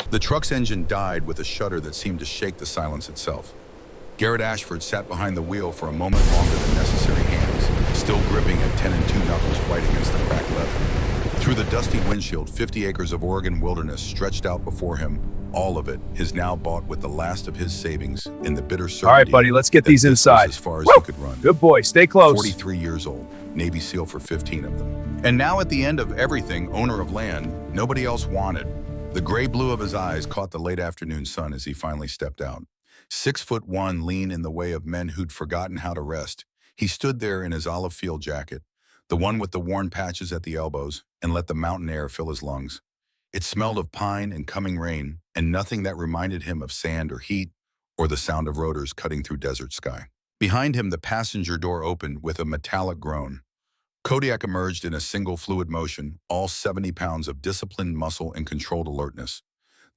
The truck's engine died with a shudder that seemed to shake the silence itself. Garrett Ashford sat behind the wheel for a moment longer than necessary, hands still gripping at 10 and 2 knuckles white against the cracked leather. Through the dusty windshield, 50 acres of Oregon wilderness stretched out before him, all of it, his now bought with the last of his savings in the bitter certainty. All right, buddy, let's get these inside. As far as he could run. Good boy, stay close. 43 years old, Navy SEAL for 15 of them. And now at the end of everything, owner of land nobody else wanted. The gray blue of his eyes caught the late afternoon sun as he finally stepped out. 6'1", lean in the way of men who'd forgotten how to rest. He stood there in his olive field jacket, the one with the worn patches at the elbows, and let the mountain air fill his lungs. It smelled of pine and coming rain, and nothing that reminded him of sand or heat, or the sound of rotors cutting through desert sky. Behind him, the passenger door opened with a metallic groan. Kodiak emerged in a single fluid motion, all 70 pounds of disciplined muscle and controlled alertness.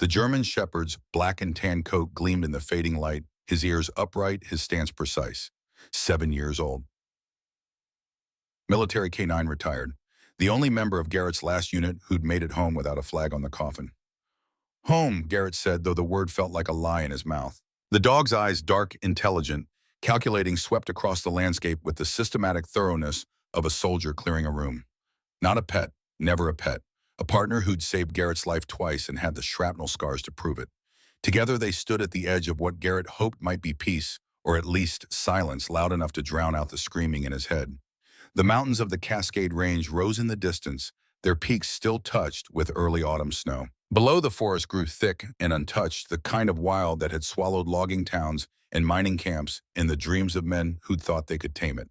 The German shepherd's black and tan coat gleamed in the fading light, his ears upright, his stance precise. 7 years old. Military K-9 retired, the only member of Garrett's last unit who'd made it home without a flag on the coffin. Home, Garrett said, though the word felt like a lie in his mouth. The dog's eyes, dark, intelligent, calculating, swept across the landscape with the systematic thoroughness of a soldier clearing a room. Not a pet, never a pet. A partner who'd saved Garrett's life twice and had the shrapnel scars to prove it. Together they stood at the edge of what Garrett hoped might be peace, or at least silence loud enough to drown out the screaming in his head. The mountains of the Cascade Range rose in the distance, their peaks still touched with early autumn snow. Below, the forest grew thick and untouched, the kind of wild that had swallowed logging towns and mining camps in the dreams of men who'd thought they could tame it.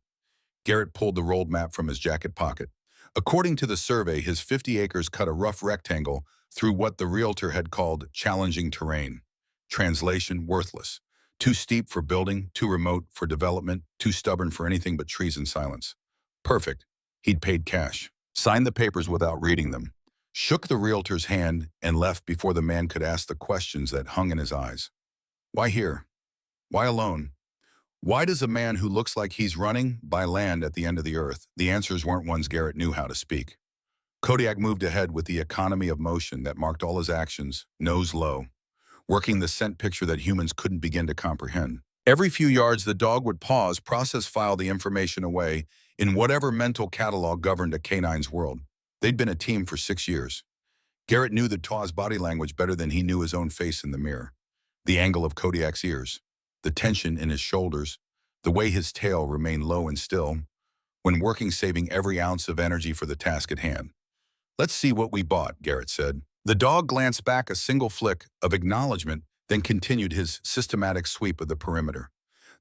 Garrett pulled the rolled map from his jacket pocket. According to the survey, his 50 acres cut a rough rectangle through what the realtor had called challenging terrain. Translation: worthless. Too steep for building, too remote for development, too stubborn for anything but trees and silence. Perfect. He'd paid cash, signed the papers without reading them, shook the realtor's hand, and left before the man could ask the questions that hung in his eyes. Why here? Why alone? Why does a man who looks like he's running by land at the end of the earth? The answers weren't ones Garrett knew how to speak. Kodiak moved ahead with the economy of motion that marked all his actions, nose low, working the scent picture that humans couldn't begin to comprehend. Every few yards, the dog would pause, process file the information away in whatever mental catalog governed a canine's world. They'd been a team for 6 years. Garrett knew the Taw's body language better than he knew his own face in the mirror. The angle of Kodiak's ears, the tension in his shoulders, the way his tail remained low and still, when working, saving every ounce of energy for the task at hand. Let's see what we bought, Garrett said. The dog glanced back, a single flick of acknowledgement, then continued his systematic sweep of the perimeter.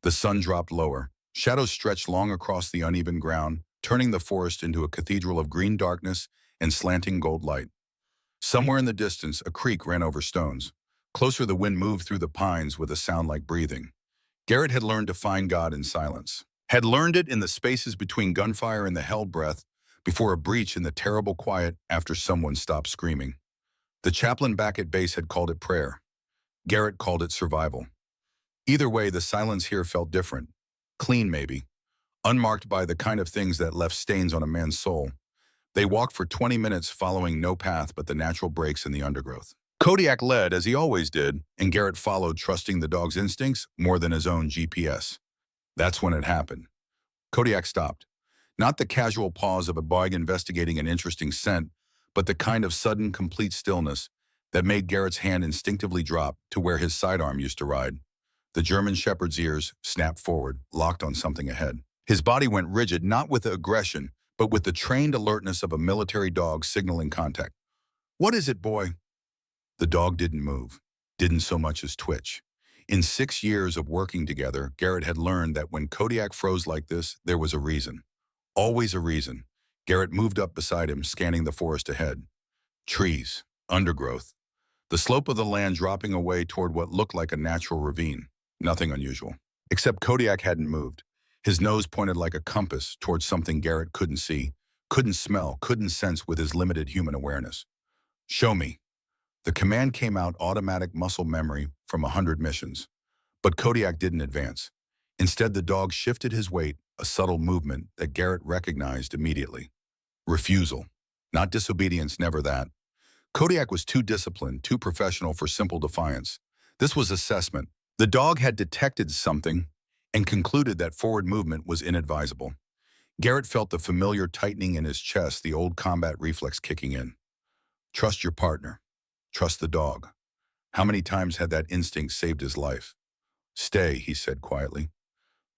The sun dropped lower. Shadows stretched long across the uneven ground, turning the forest into a cathedral of green darkness and slanting gold light. Somewhere in the distance, a creek ran over stones. Closer, the wind moved through the pines with a sound like breathing. Garrett had learned to find God in silence. Had learned it in the spaces between gunfire and the held breath, before a breach in the terrible quiet after someone stopped screaming. The chaplain back at base had called it prayer. Garrett called it survival. Either way, the silence here felt different. Clean, maybe. Unmarked by the kind of things that left stains on a man's soul. They walked for 20 minutes, following no path but the natural breaks in the undergrowth. Kodiak led, as he always did, and Garrett followed, trusting the dog's instincts more than his own GPS. That's when it happened. Kodiak stopped. Not the casual pause of a dog investigating an interesting scent, but the kind of sudden, complete stillness that made Garrett's hand instinctively drop to where his sidearm used to ride. The German shepherd's ears snapped forward, locked on something ahead. His body went rigid, not with the aggression, but with the trained alertness of a military dog signaling contact. "What is it, boy?" The dog didn't move, didn't so much as twitch. In 6 years of working together, Garrett had learned that when Kodiak froze like this, there was a reason. Always a reason. Garrett moved up beside him, scanning the forest ahead. Trees, undergrowth. The slope of the land dropping away toward what looked like a natural ravine. Nothing unusual. Except Kodiak hadn't moved. His nose pointed like a compass towards something Garrett couldn't see, couldn't smell, couldn't sense with his limited human awareness. "Show me." The command came out, automatic muscle memory from 100 missions. But Kodiak didn't advance. Instead, the dog shifted his weight, a subtle movement that Garrett recognized immediately. Refusal. Not disobedience, never that. Kodiak was too disciplined, too professional for simple defiance. This was assessment. The dog had detected something and concluded that forward movement was inadvisable. Garrett felt the familiar tightening in his chest, the old combat reflex kicking in. Trust your partner. Trust the dog. How many times had that instinct saved his life? Stay, he said quietly.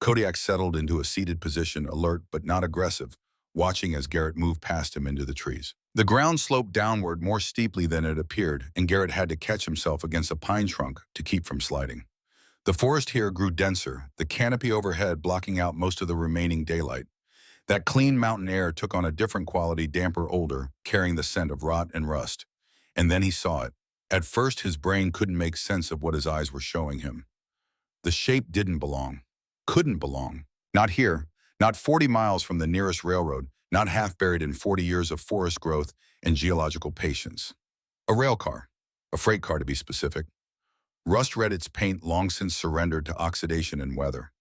Kodiak settled into a seated position, alert but not aggressive, watching as Garrett moved past him into the trees. The ground sloped downward more steeply than it appeared, and Garrett had to catch himself against a pine trunk to keep from sliding. The forest here grew denser, the canopy overhead blocking out most of the remaining daylight. That clean mountain air took on a different quality, damper, older, carrying the scent of rot and rust. And then he saw it. At first, his brain couldn't make sense of what his eyes were showing him. The shape didn't belong. Couldn't belong. Not here. Not 40 miles from the nearest railroad. Not half buried in 40 years of forest growth and geological patience. A rail car. A freight car, to be specific. Rust red, its paint long since surrendered to oxidation and weather.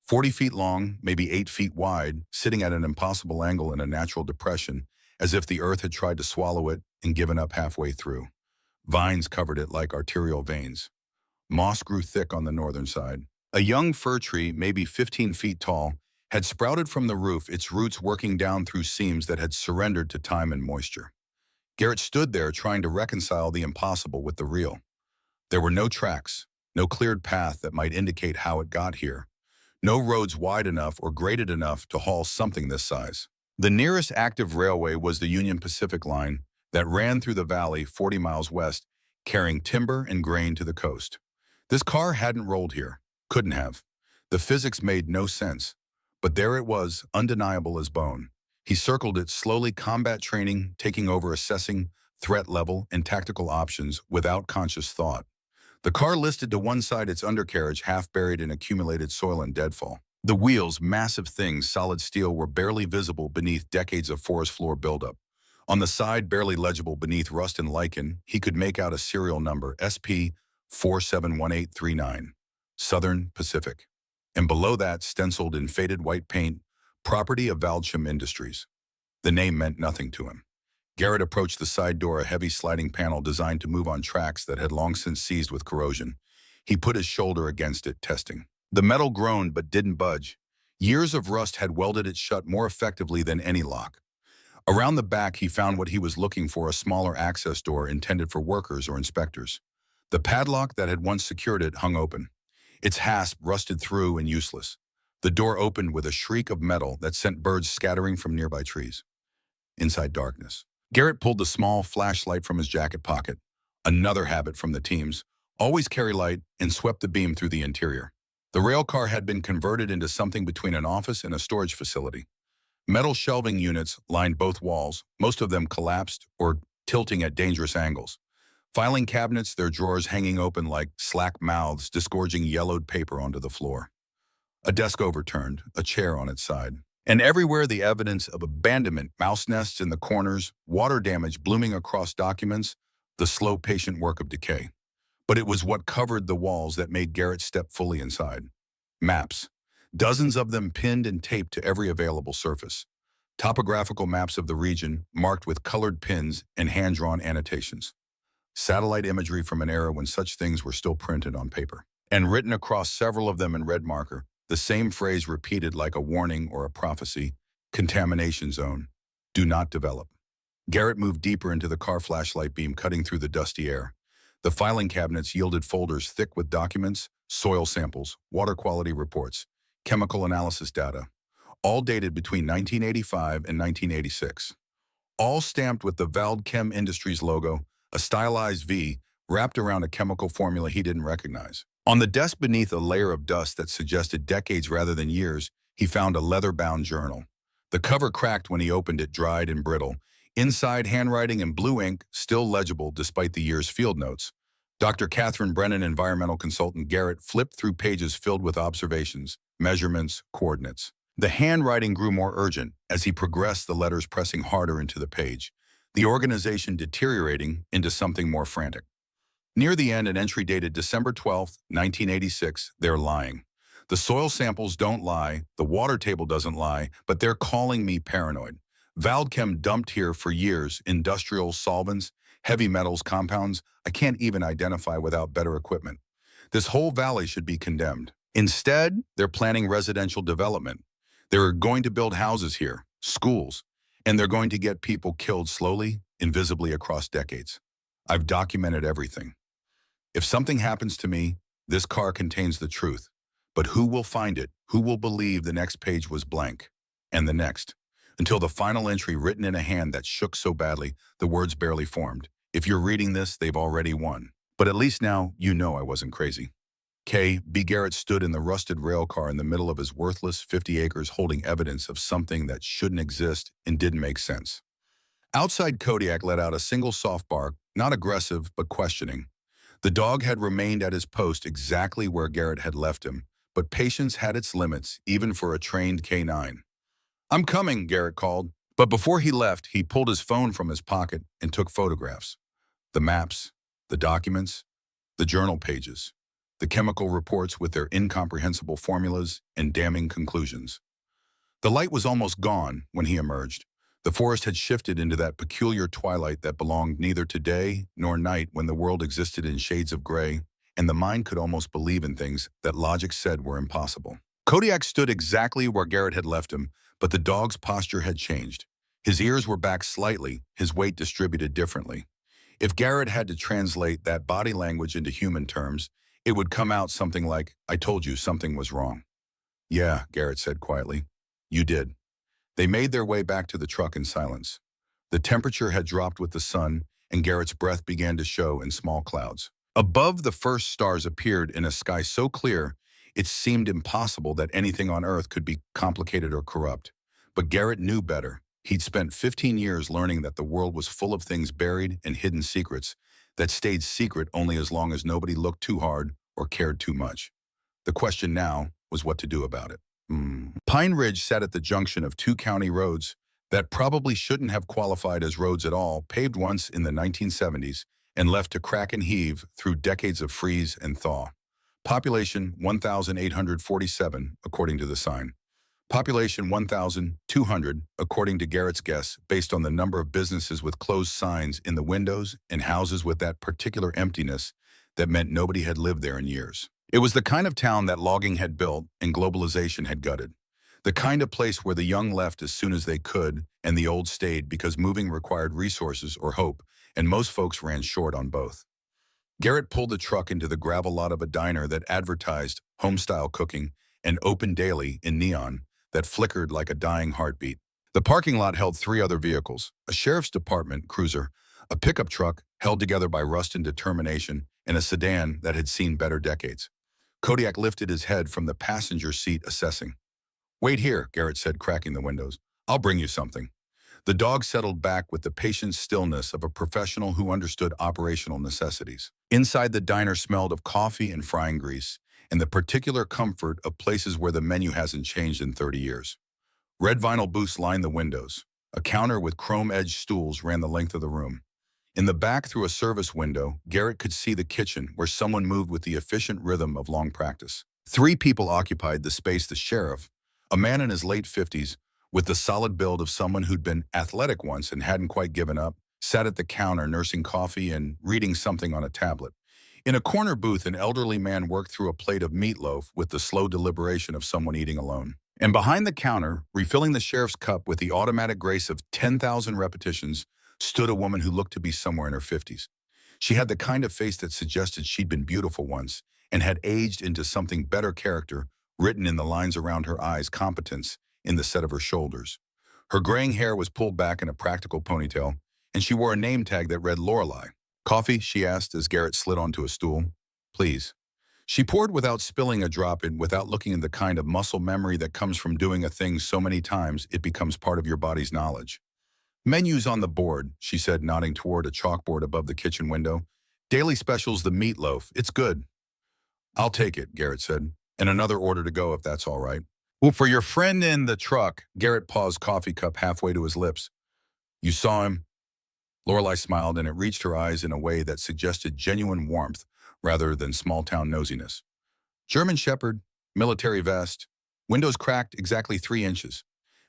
40 feet long, maybe 8 feet wide, sitting at an impossible angle in a natural depression, as if the earth had tried to swallow it and given up halfway through. Vines covered it like arterial veins. Moss grew thick on the northern side. A young fir tree, maybe 15 feet tall, had sprouted from the roof, its roots working down through seams that had surrendered to time and moisture. Garrett stood there trying to reconcile the impossible with the real. There were no tracks, no cleared path that might indicate how it got here. No roads wide enough or graded enough to haul something this size. The nearest active railway was the Union Pacific line that ran through the valley 40 miles west, carrying timber and grain to the coast. This car hadn't rolled here. Couldn't have. The physics made no sense. But there it was, undeniable as bone. He circled it slowly, combat training, taking over, assessing threat level and tactical options without conscious thought. The car listed to one side, its undercarriage half buried in accumulated soil and deadfall. The wheels, massive things, solid steel, were barely visible beneath decades of forest floor buildup. On the side, barely legible beneath rust and lichen, he could make out a serial number, SP 471839, Southern Pacific. And below that, stenciled in faded white paint, property of Valdsham Industries. The name meant nothing to him. Garrett approached the side door, a heavy sliding panel designed to move on tracks that had long since seized with corrosion. He put his shoulder against it, testing. The metal groaned but didn't budge. Years of rust had welded it shut more effectively than any lock. Around the back, he found what he was looking for, a smaller access door intended for workers or inspectors. The padlock that had once secured it hung open, its hasp rusted through and useless. The door opened with a shriek of metal that sent birds scattering from nearby trees. Inside, darkness. Garrett pulled the small flashlight from his jacket pocket, another habit from the teams, always carry light, and swept the beam through the interior. The rail car had been converted into something between an office and a storage facility. Metal shelving units lined both walls, most of them collapsed or tilting at dangerous angles. Filing cabinets, their drawers hanging open like slack mouths, disgorging yellowed paper onto the floor. A desk overturned, a chair on its side. And everywhere the evidence of abandonment, mouse nests in the corners, water damage blooming across documents, the slow, patient work of decay. But it was what covered the walls that made Garrett step fully inside. Maps. Dozens of them pinned and taped to every available surface. Topographical maps of the region, marked with colored pins and hand-drawn annotations. Satellite imagery from an era when such things were still printed on paper. And written across several of them in red marker, the same phrase repeated like a warning or a prophecy: contamination zone. Do not develop. Garrett moved deeper into the car, flashlight beam cutting through the dusty air. The filing cabinets yielded folders thick with documents, soil samples, water quality reports, chemical analysis data, all dated between 1985 and 1986. All stamped with the Valdchem Industries logo, a stylized V wrapped around a chemical formula he didn't recognize. On the desk beneath a layer of dust that suggested decades rather than years, he found a leather-bound journal. The cover cracked when he opened it, dried and brittle. Inside, handwriting in blue ink, still legible despite the year's field notes. Dr. Catherine Brennan, environmental consultant. Garrett flipped through pages filled with observations, measurements, coordinates. The handwriting grew more urgent as he progressed, the letters pressing harder into the page, the organization deteriorating into something more frantic. Near the end, an entry dated December 12, 1986, they're lying. The soil samples don't lie, the water table doesn't lie, but they're calling me paranoid. Valdchem dumped here for years industrial solvents, Heavy metals compounds I can't even identify without better equipment. This whole valley should be condemned. Instead, they're planning residential development. They're going to build houses here, schools, and they're going to get people killed slowly, invisibly across decades. I've documented everything. If something happens to me, this car contains the truth. But who will find it? Who will believe the next page was blank? And the next? Until the final entry written in a hand that shook so badly, the words barely formed. If you're reading this, they've already won. But at least now, you know I wasn't crazy. B. Garrett stood in the rusted rail car in the middle of his worthless 50 acres holding evidence of something that shouldn't exist and didn't make sense. Outside, Kodiak let out a single soft bark, not aggressive, but questioning. The dog had remained at his post exactly where Garrett had left him, but patience had its limits, even for a trained canine. "I'm coming," Garrett called. But before he left, he pulled his phone from his pocket and took photographs. The maps, the documents, the journal pages, the chemical reports with their incomprehensible formulas and damning conclusions. The light was almost gone when he emerged. The forest had shifted into that peculiar twilight that belonged neither to day nor night, when the world existed in shades of gray, and the mind could almost believe in things that logic said were impossible. Kodiak stood exactly where Garrett had left him, but the dog's posture had changed. His ears were back slightly, his weight distributed differently. If Garrett had to translate that body language into human terms, it would come out something like, "I told you something was wrong." "Yeah," Garrett said quietly. "You did." They made their way back to the truck in silence. The temperature had dropped with the sun, and Garrett's breath began to show in small clouds. Above, the first stars appeared in a sky so clear it seemed impossible that anything on Earth could be complicated or corrupt. But Garrett knew better. He'd spent 15 years learning that the world was full of things buried and hidden secrets that stayed secret only as long as nobody looked too hard or cared too much. The question now was what to do about it. Pine Ridge sat at the junction of two county roads that probably shouldn't have qualified as roads at all, paved once in the 1970s and left to crack and heave through decades of freeze and thaw. Population 1,847, according to the sign. Population 1,200, according to Garrett's guess, based on the number of businesses with closed signs in the windows and houses with that particular emptiness that meant nobody had lived there in years. It was the kind of town that logging had built and globalization had gutted. The kind of place where the young left as soon as they could and the old stayed because moving required resources or hope, and most folks ran short on both. Garrett pulled the truck into the gravel lot of a diner that advertised home-style cooking and opened daily in neon that flickered like a dying heartbeat. The parking lot held three other vehicles: a sheriff's department cruiser, a pickup truck held together by rust and determination, and a sedan that had seen better decades. Kodiak lifted his head from the passenger seat, assessing. "Wait here," Garrett said, cracking the windows. "I'll bring you something." The dog settled back with the patient stillness of a professional who understood operational necessities. Inside, the diner smelled of coffee and frying grease, and the particular comfort of places where the menu hasn't changed in 30 years. Red vinyl booths lined the windows. A counter with chrome-edged stools ran the length of the room. In the back, through a service window, Garrett could see the kitchen, where someone moved with the efficient rhythm of long practice. Three people occupied the space: the sheriff, a man in his late 50s, with the solid build of someone who'd been athletic once and hadn't quite given up, sat at the counter nursing coffee and reading something on a tablet. In a corner booth, an elderly man worked through a plate of meatloaf with the slow deliberation of someone eating alone. And behind the counter, refilling the sheriff's cup with the automatic grace of 10,000 repetitions, stood a woman who looked to be somewhere in her 50s. She had the kind of face that suggested she'd been beautiful once and had aged into something better: character, written in the lines around her eyes, competence in the set of her shoulders. Her graying hair was pulled back in a practical ponytail, and she wore a name tag that read Lorelei. "Coffee?" she asked as Garrett slid onto a stool. "Please." She poured without spilling a drop and without looking at the kind of muscle memory that comes from doing a thing so many times it becomes part of your body's knowledge. "Menus on the board," she said, nodding toward a chalkboard above the kitchen window. "Daily specials, the meatloaf. It's good." "I'll take it," Garrett said. "And another order to go, if that's all right." "Well, for your friend in the truck." Garrett paused, coffee cup halfway to his lips. "You saw him?" Lorelei smiled, and it reached her eyes in a way that suggested genuine warmth rather than small-town nosiness. "German Shepherd, military vest, windows cracked exactly 3 inches.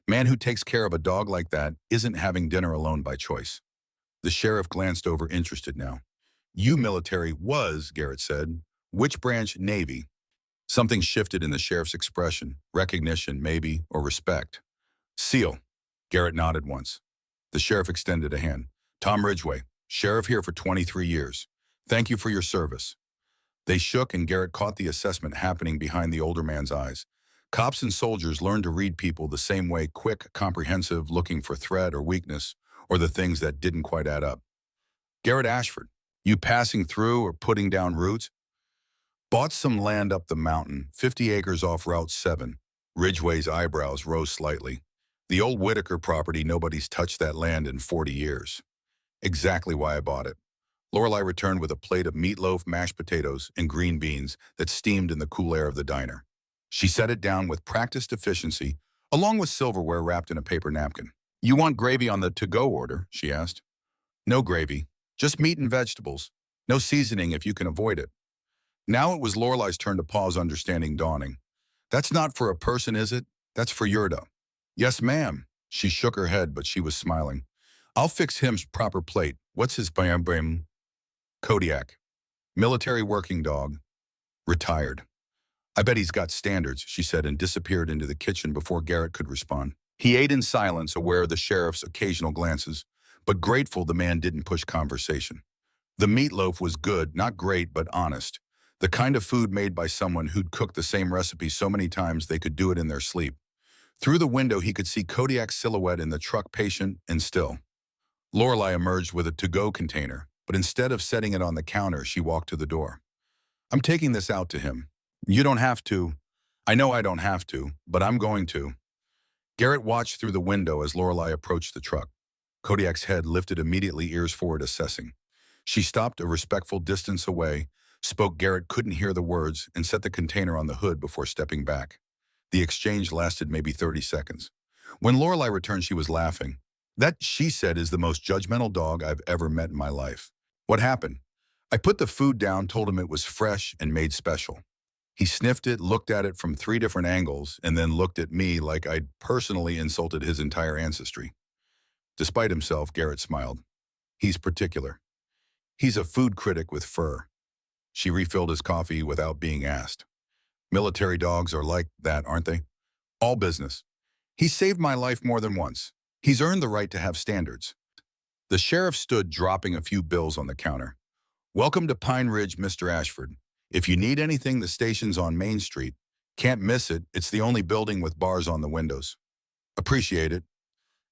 Man who takes care of a dog like that isn't having dinner alone by choice." The sheriff glanced over, interested now. You military was, Garrett said. Which branch? Navy. Something shifted in the sheriff's expression. Recognition, maybe, or respect. SEAL. Garrett nodded once. The sheriff extended a hand. Tom Ridgway, sheriff here for 23 years. Thank you for your service. They shook and Garrett caught the assessment happening behind the older man's eyes. Cops and soldiers learn to read people the same way, quick, comprehensive, looking for threat or weakness, or the things that didn't quite add up. Garrett Ashford, you passing through or putting down roots? Bought some land up the mountain, 50 acres off Route 7. Ridgway's eyebrows rose slightly. The old Whitaker property, nobody's touched that land in 40 years. Exactly why I bought it. Lorelei returned with a plate of meatloaf, mashed potatoes, and green beans that steamed in the cool air of the diner. She set it down with practiced efficiency, along with silverware wrapped in a paper napkin. You want gravy on the to-go order? She asked. No gravy, just meat and vegetables. No seasoning if you can avoid it. Now it was Lorelei's turn to pause, understanding dawning. That's not for a person, is it? That's for Yurda. Yes, ma'am. She shook her head, but she was smiling. I'll fix him's proper plate. What's his bam? Kodiak. Military working dog. Retired. I bet he's got standards, she said, and disappeared into the kitchen before Garrett could respond. He ate in silence, aware of the sheriff's occasional glances, but grateful the man didn't push conversation. The meatloaf was good, not great, but honest. The kind of food made by someone who'd cooked the same recipe so many times they could do it in their sleep. Through the window, he could see Kodiak's silhouette in the truck, patient and still. Lorelei emerged with a to-go container, but instead of setting it on the counter, she walked to the door. I'm taking this out to him. You don't have to. I know I don't have to, but I'm going to. Garrett watched through the window as Lorelei approached the truck. Kodiak's head lifted immediately, ears forward, assessing. She stopped a respectful distance away, spoke Garrett couldn't hear the words, and set the container on the hood before stepping back. The exchange lasted maybe 30 seconds. When Lorelei returned, she was laughing. That, she said, is the most judgmental dog I've ever met in my life. What happened? I put the food down, told him it was fresh and made special. He sniffed it, looked at it from 3 different angles, and then looked at me like I'd personally insulted his entire ancestry. Despite himself, Garrett smiled. He's particular. He's a food critic with fur. She refilled his coffee without being asked. Military dogs are like that, aren't they? All business. He's saved my life more than once. He's earned the right to have standards. The sheriff stood, dropping a few bills on the counter. Welcome to Pine Ridge, Mr. Ashford. If you need anything, the station's on Main Street. Can't miss it. It's the only building with bars on the windows. Appreciate it.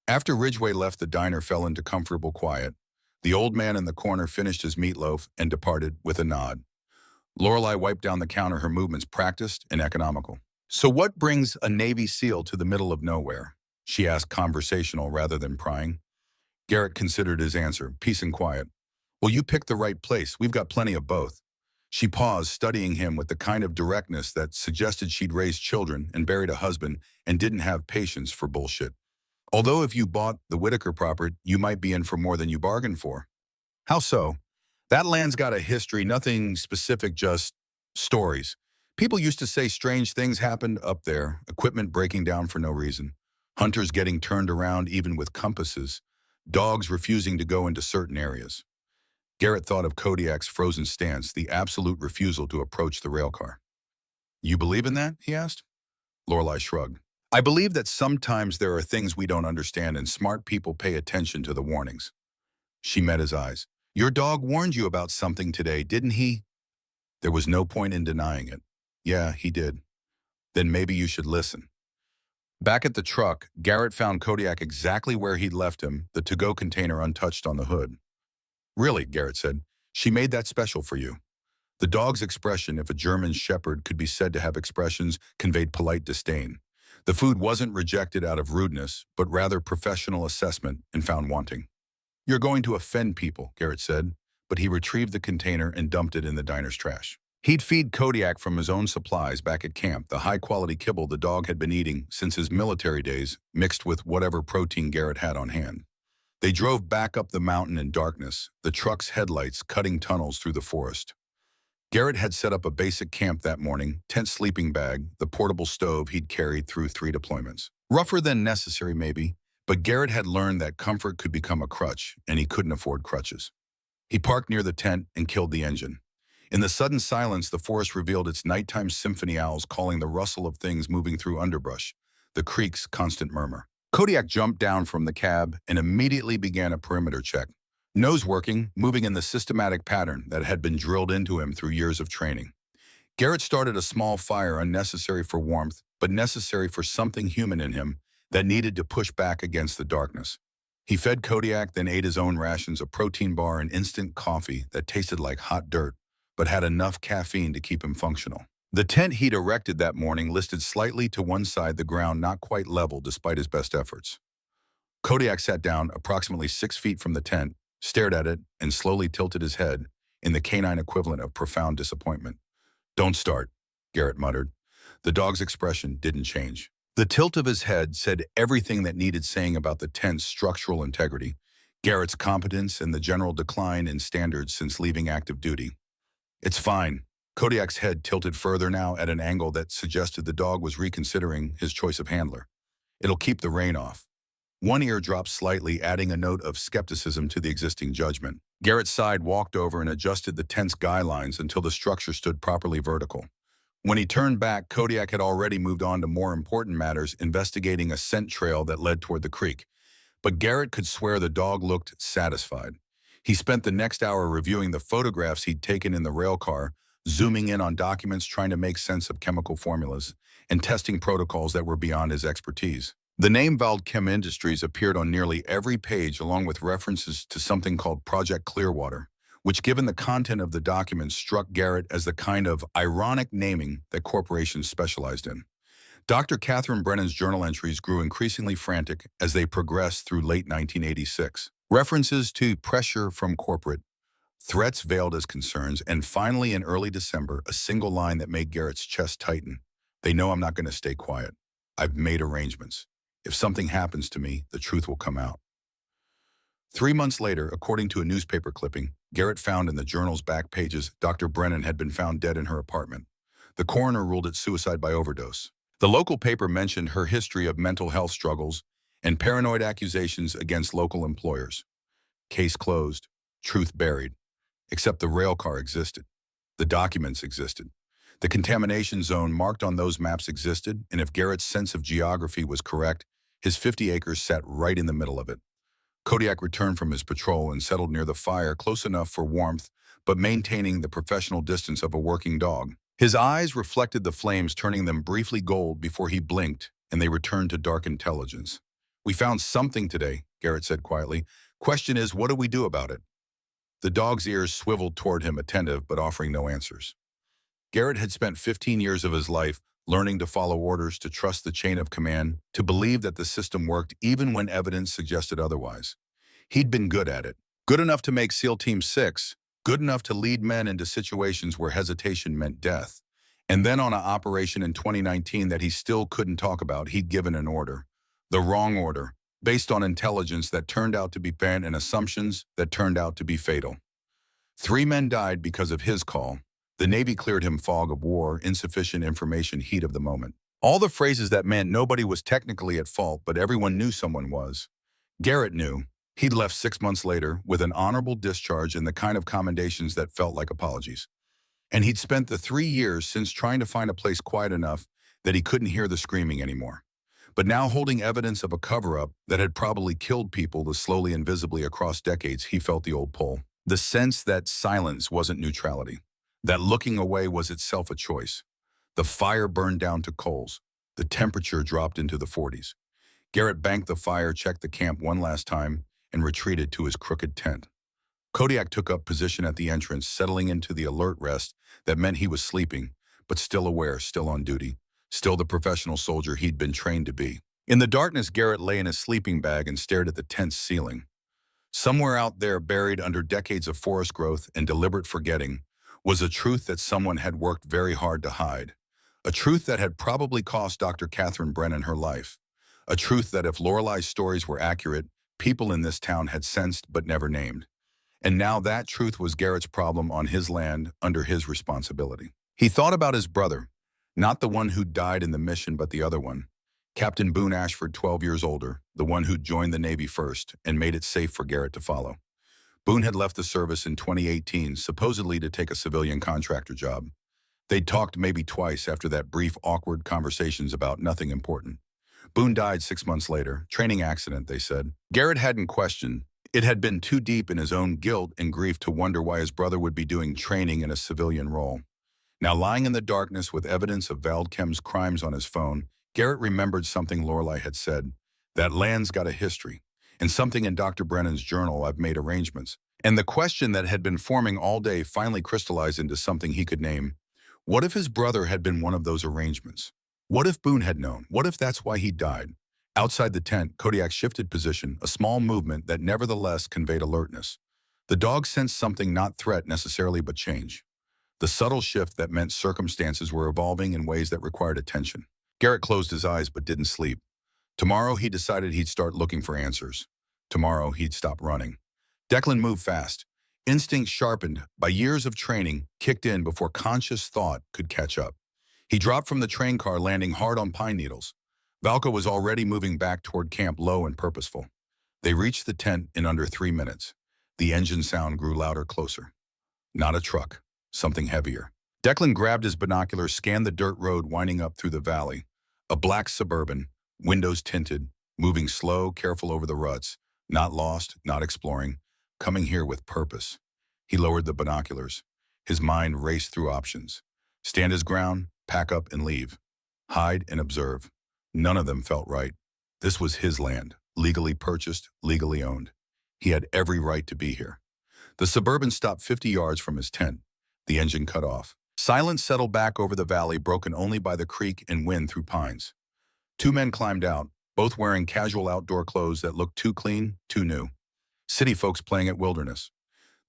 After Ridgway left, the diner fell into comfortable quiet. The old man in the corner finished his meatloaf and departed with a nod. Lorelei wiped down the counter, her movements practiced and economical. So what brings a Navy SEAL to the middle of nowhere? She asked, conversational rather than prying. Garrett considered his answer, peace and quiet. Well, you picked the right place. We've got plenty of both. She paused, studying him with the kind of directness that suggested she'd raised children and buried a husband and didn't have patience for bullshit. Although if you bought the Whitaker property, you might be in for more than you bargained for. How so? That land's got a history, nothing specific, just stories. People used to say strange things happened up there, equipment breaking down for no reason, hunters getting turned around even with compasses, dogs refusing to go into certain areas. Garrett thought of Kodiak's frozen stance, the absolute refusal to approach the railcar. You believe in that? He asked. Lorelei shrugged. I believe that sometimes there are things we don't understand and smart people pay attention to the warnings. She met his eyes. Your dog warned you about something today, didn't he? There was no point in denying it. Yeah, he did. Then maybe you should listen. Back at the truck, Garrett found Kodiak exactly where he'd left him, the to-go container untouched on the hood. Really, Garrett said, she made that special for you. The dog's expression, if a German shepherd could be said to have expressions, conveyed polite disdain. The food wasn't rejected out of rudeness, but rather professional assessment and found wanting. You're going to offend people, Garrett said, but he retrieved the container and dumped it in the diner's trash. He'd feed Kodiak from his own supplies back at camp, the high-quality kibble the dog had been eating since his military days, mixed with whatever protein Garrett had on hand. They drove back up the mountain in darkness, the truck's headlights cutting tunnels through the forest. Garrett had set up a basic camp that morning, tent, sleeping bag, the portable stove he'd carried through 3 deployments. Rougher than necessary maybe, But Garrett had learned that comfort could become a crutch, and he couldn't afford crutches. He parked near the tent and killed the engine. In the sudden silence, the forest revealed its nighttime symphony owls calling the rustle of things moving through underbrush, the creek's constant murmur. Kodiak jumped down from the cab and immediately began a perimeter check. Nose working, moving in the systematic pattern that had been drilled into him through years of training. Garrett started a small fire unnecessary for warmth, but necessary for something human in him that needed to push back against the darkness. He fed Kodiak, then ate his own rations, a protein bar and instant coffee that tasted like hot dirt, but had enough caffeine to keep him functional. The tent he'd erected that morning listed slightly to one side, the ground not quite level despite his best efforts. Kodiak sat down approximately 6 feet from the tent, stared at it, and slowly tilted his head in the canine equivalent of profound disappointment. "Don't start," Garrett muttered. The dog's expression didn't change. The tilt of his head said everything that needed saying about the tent's structural integrity, Garrett's competence, and the general decline in standards since leaving active duty. "It's fine." Kodiak's head tilted further now at an angle that suggested the dog was reconsidering his choice of handler. "It'll keep the rain off." One ear dropped slightly, adding a note of skepticism to the existing judgment. Garrett sighed, walked over, and adjusted the tent's guy lines until the structure stood properly vertical. When he turned back, Kodiak had already moved on to more important matters, investigating a scent trail that led toward the creek. But Garrett could swear the dog looked satisfied. He spent the next hour reviewing the photographs he'd taken in the rail car, zooming in on documents, trying to make sense of chemical formulas, and testing protocols that were beyond his expertise. The name Valdchem Industries appeared on nearly every page, along with references to something called Project Clearwater, which, given the content of the document, struck Garrett as the kind of ironic naming that corporations specialized in. Dr. Catherine Brennan's journal entries grew increasingly frantic as they progressed through late 1986. References to pressure from corporate, threats veiled as concerns, and finally in early December, a single line that made Garrett's chest tighten. "They know I'm not going to stay quiet. I've made arrangements. If something happens to me, the truth will come out." 3 months later, according to a newspaper clipping, Garrett found in the journal's back pages, Dr. Brennan had been found dead in her apartment. The coroner ruled it suicide by overdose. The local paper mentioned her history of mental health struggles and paranoid accusations against local employers. Case closed, truth buried. Except the rail car existed. The documents existed. The contamination zone marked on those maps existed, and if Garrett's sense of geography was correct, his 50 acres sat right in the middle of it. Kodiak returned from his patrol and settled near the fire, close enough for warmth, but maintaining the professional distance of a working dog. His eyes reflected the flames, turning them briefly gold before he blinked, and they returned to dark intelligence. "We found something today," Garrett said quietly. "Question is, what do we do about it?" The dog's ears swiveled toward him, attentive but offering no answers. Garrett had spent 15 years of his life learning to follow orders, to trust the chain of command, to believe that the system worked even when evidence suggested otherwise. He'd been good at it. Good enough to make SEAL Team 6, good enough to lead men into situations where hesitation meant death. And then on an operation in 2019 that he still couldn't talk about, he'd given an order. The wrong order, based on intelligence that turned out to be banned and assumptions that turned out to be fatal. 3 men died because of his call. The Navy cleared him fog of war, insufficient information, heat of the moment. All the phrases that meant nobody was technically at fault, but everyone knew someone was. Garrett knew. He'd left 6 months later with an honorable discharge and the kind of commendations that felt like apologies. And he'd spent the 3 years since trying to find a place quiet enough that he couldn't hear the screaming anymore. But now, holding evidence of a cover-up that had probably killed people slowly and visibly across decades, he felt the old pull. The sense that silence wasn't neutrality. That looking away was itself a choice. The fire burned down to coals. The temperature dropped into the 40s. Garrett banked the fire, checked the camp one last time, and retreated to his crooked tent. Kodiak took up position at the entrance, settling into the alert rest that meant he was sleeping, but still aware, still on duty, still the professional soldier he'd been trained to be. In the darkness, Garrett lay in his sleeping bag and stared at the tent's ceiling. Somewhere out there, buried under decades of forest growth and deliberate forgetting, was a truth that someone had worked very hard to hide. A truth that had probably cost Dr. Catherine Brennan her life. A truth that, if Lorelei's stories were accurate, people in this town had sensed but never named. And now that truth was Garrett's problem on his land, under his responsibility. He thought about his brother, not the one who died in the mission, but the other one. Captain Boone Ashford, 12 years older, the one who'd joined the Navy first and made it safe for Garrett to follow. Boone had left the service in 2018, supposedly to take a civilian contractor job. They'd talked maybe twice after that brief, awkward conversations about nothing important. Boone died 6 months later. Training accident, they said. Garrett hadn't questioned. It had been too deep in his own guilt and grief to wonder why his brother would be doing training in a civilian role. Now lying in the darkness with evidence of Valdkem's crimes on his phone, Garrett remembered something Lorelei had said. That land's got a history. And something in Dr. Brennan's journal, I've made arrangements. And the question that had been forming all day finally crystallized into something he could name. What if his brother had been one of those arrangements? What if Boone had known? What if that's why he died? Outside the tent, Kodiak shifted position, a small movement that nevertheless conveyed alertness. The dog sensed something, not threat necessarily, but change. The subtle shift that meant circumstances were evolving in ways that required attention. Garrett closed his eyes but didn't sleep. Tomorrow he decided he'd start looking for answers. Tomorrow he'd stop running. Declan moved fast. Instinct sharpened by years of training kicked in before conscious thought could catch up. He dropped from the train car, landing hard on pine needles. Valko was already moving back toward camp, low and purposeful. They reached the tent in under 3 minutes. The engine sound grew louder, closer. Not a truck, something heavier. Declan grabbed his binoculars, scanned the dirt road winding up through the valley. A black Suburban, windows tinted, moving slow, careful over the ruts. Not lost, not exploring, coming here with purpose. He lowered the binoculars. His mind raced through options. Stand his ground, pack up and leave. Hide and observe. None of them felt right. This was his land, legally purchased, legally owned. He had every right to be here. The Suburban stopped 50 yards from his tent. The engine cut off. Silence settled back over the valley, broken only by the creak and wind through pines. 2 men climbed out, both wearing casual outdoor clothes that looked too clean, too new. City folks playing at wilderness.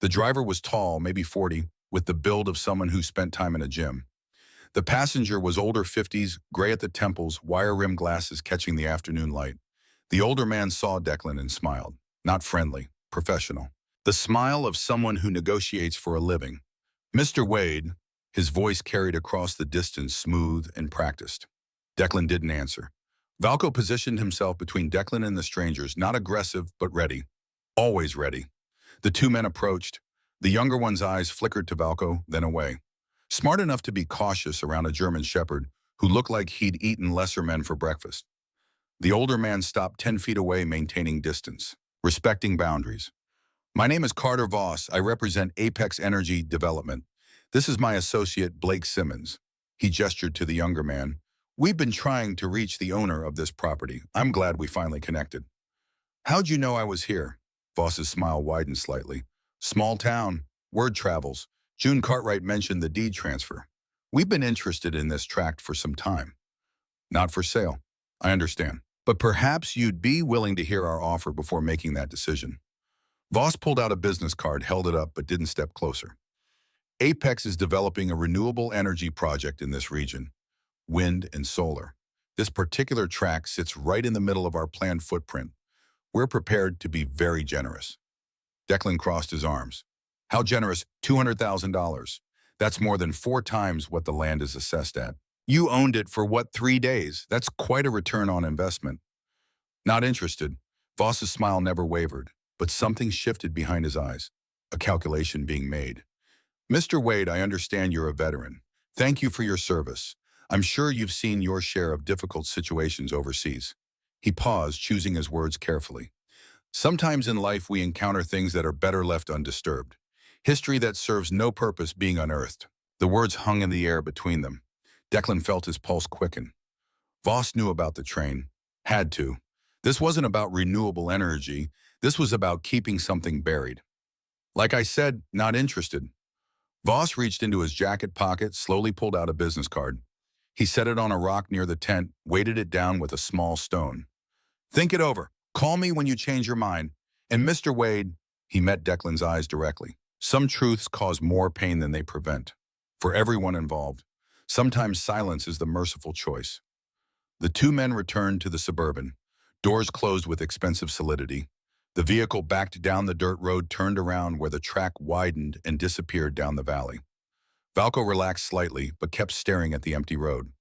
The driver was tall, maybe 40, with the build of someone who spent time in a gym. The passenger was older, 50s, gray at the temples, wire-rimmed glasses catching the afternoon light. The older man saw Declan and smiled. Not friendly, professional. The smile of someone who negotiates for a living. Mr. Wade, his voice carried across the distance, smooth and practiced. Declan didn't answer. Valko positioned himself between Declan and the strangers, not aggressive, but ready. Always ready. The 2 men approached. The younger one's eyes flickered to Valko, then away. Smart enough to be cautious around a German shepherd who looked like he'd eaten lesser men for breakfast. The older man stopped 10 feet away, maintaining distance, respecting boundaries. My name is Carter Voss. I represent Apex Energy Development. This is my associate, Blake Simmons. He gestured to the younger man. We've been trying to reach the owner of this property. I'm glad we finally connected. How'd you know I was here? Voss's smile widened slightly. Small town. Word travels. June Cartwright mentioned the deed transfer. We've been interested in this tract for some time. Not for sale. I understand. But perhaps you'd be willing to hear our offer before making that decision. Voss pulled out a business card, held it up, but didn't step closer. Apex is developing a renewable energy project in this region. Wind and solar. This particular tract sits right in the middle of our planned footprint. We're prepared to be very generous. Declan crossed his arms. How generous? $200,000. That's more than 4 times what the land is assessed at. You owned it for what, 3 days? That's quite a return on investment. Not interested. Voss's smile never wavered, but something shifted behind his eyes. A calculation being made. Mr. Wade, I understand you're a veteran. Thank you for your service. I'm sure you've seen your share of difficult situations overseas. He paused, choosing his words carefully. Sometimes in life we encounter things that are better left undisturbed. History that serves no purpose being unearthed. The words hung in the air between them. Declan felt his pulse quicken. Voss knew about the train. Had to. This wasn't about renewable energy. This was about keeping something buried. Like I said, not interested. Voss reached into his jacket pocket, slowly pulled out a business card. He set it on a rock near the tent, weighted it down with a small stone. Think it over. Call me when you change your mind. And Mr. Wade, he met Declan's eyes directly. Some truths cause more pain than they prevent. For everyone involved, sometimes silence is the merciful choice. The 2 men returned to the Suburban. Doors closed with expensive solidity. The vehicle backed down the dirt road, turned around where the track widened and disappeared down the valley. Valko relaxed slightly, but kept staring at the empty road.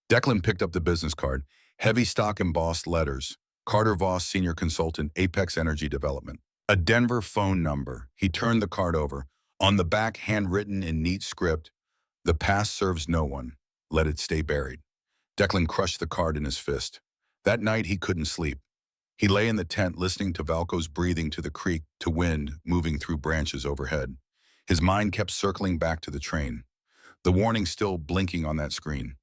Declan picked up the business card. Heavy stock embossed letters. Carter Voss, Senior Consultant, Apex Energy Development. A Denver phone number. He turned the card over. On the back, handwritten in neat script, "The past serves no one. Let it stay buried." Declan crushed the card in his fist. That night, he couldn't sleep. He lay in the tent listening to Valco's breathing, to the creek, to wind moving through branches overhead. His mind kept circling back to the train. The warning still blinking on that screen.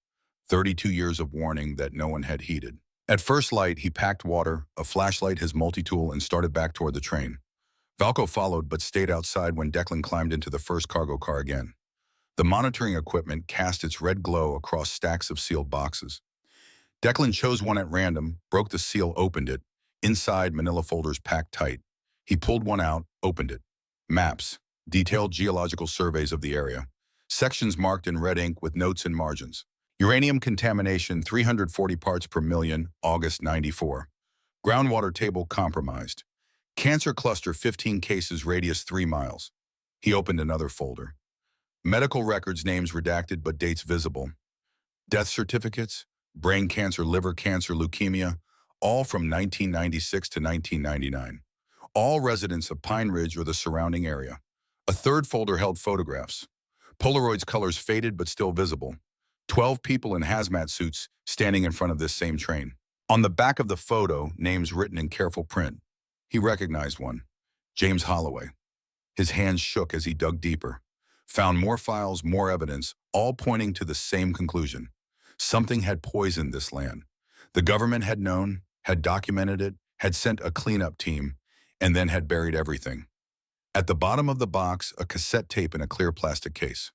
32 years of warning that no one had heeded. At first light, he packed water, a flashlight, his multi-tool, and started back toward the train. Valco followed but stayed outside when Declan climbed into the first cargo car again. The monitoring equipment cast its red glow across stacks of sealed boxes. Declan chose one at random, broke the seal, opened it. Inside, manila folders packed tight. He pulled one out, opened it. Maps, detailed geological surveys of the area. Sections marked in red ink with notes and margins. Uranium contamination 340 parts per million, August 94. Groundwater table compromised. Cancer cluster 15 cases, radius 3 miles. He opened another folder. Medical records, names redacted but dates visible. Death certificates, brain cancer, liver cancer, leukemia, all from 1996 to 1999. All residents of Pine Ridge or the surrounding area. A third folder held photographs. Polaroid's colors faded but still visible. 12 people in hazmat suits standing in front of this same train. On the back of the photo, names written in careful print. He recognized one. James Holloway. His hands shook as he dug deeper. Found more files, more evidence, all pointing to the same conclusion. Something had poisoned this land. The government had known, had documented it, had sent a cleanup team, and then had buried everything. At the bottom of the box, a cassette tape in a clear plastic case.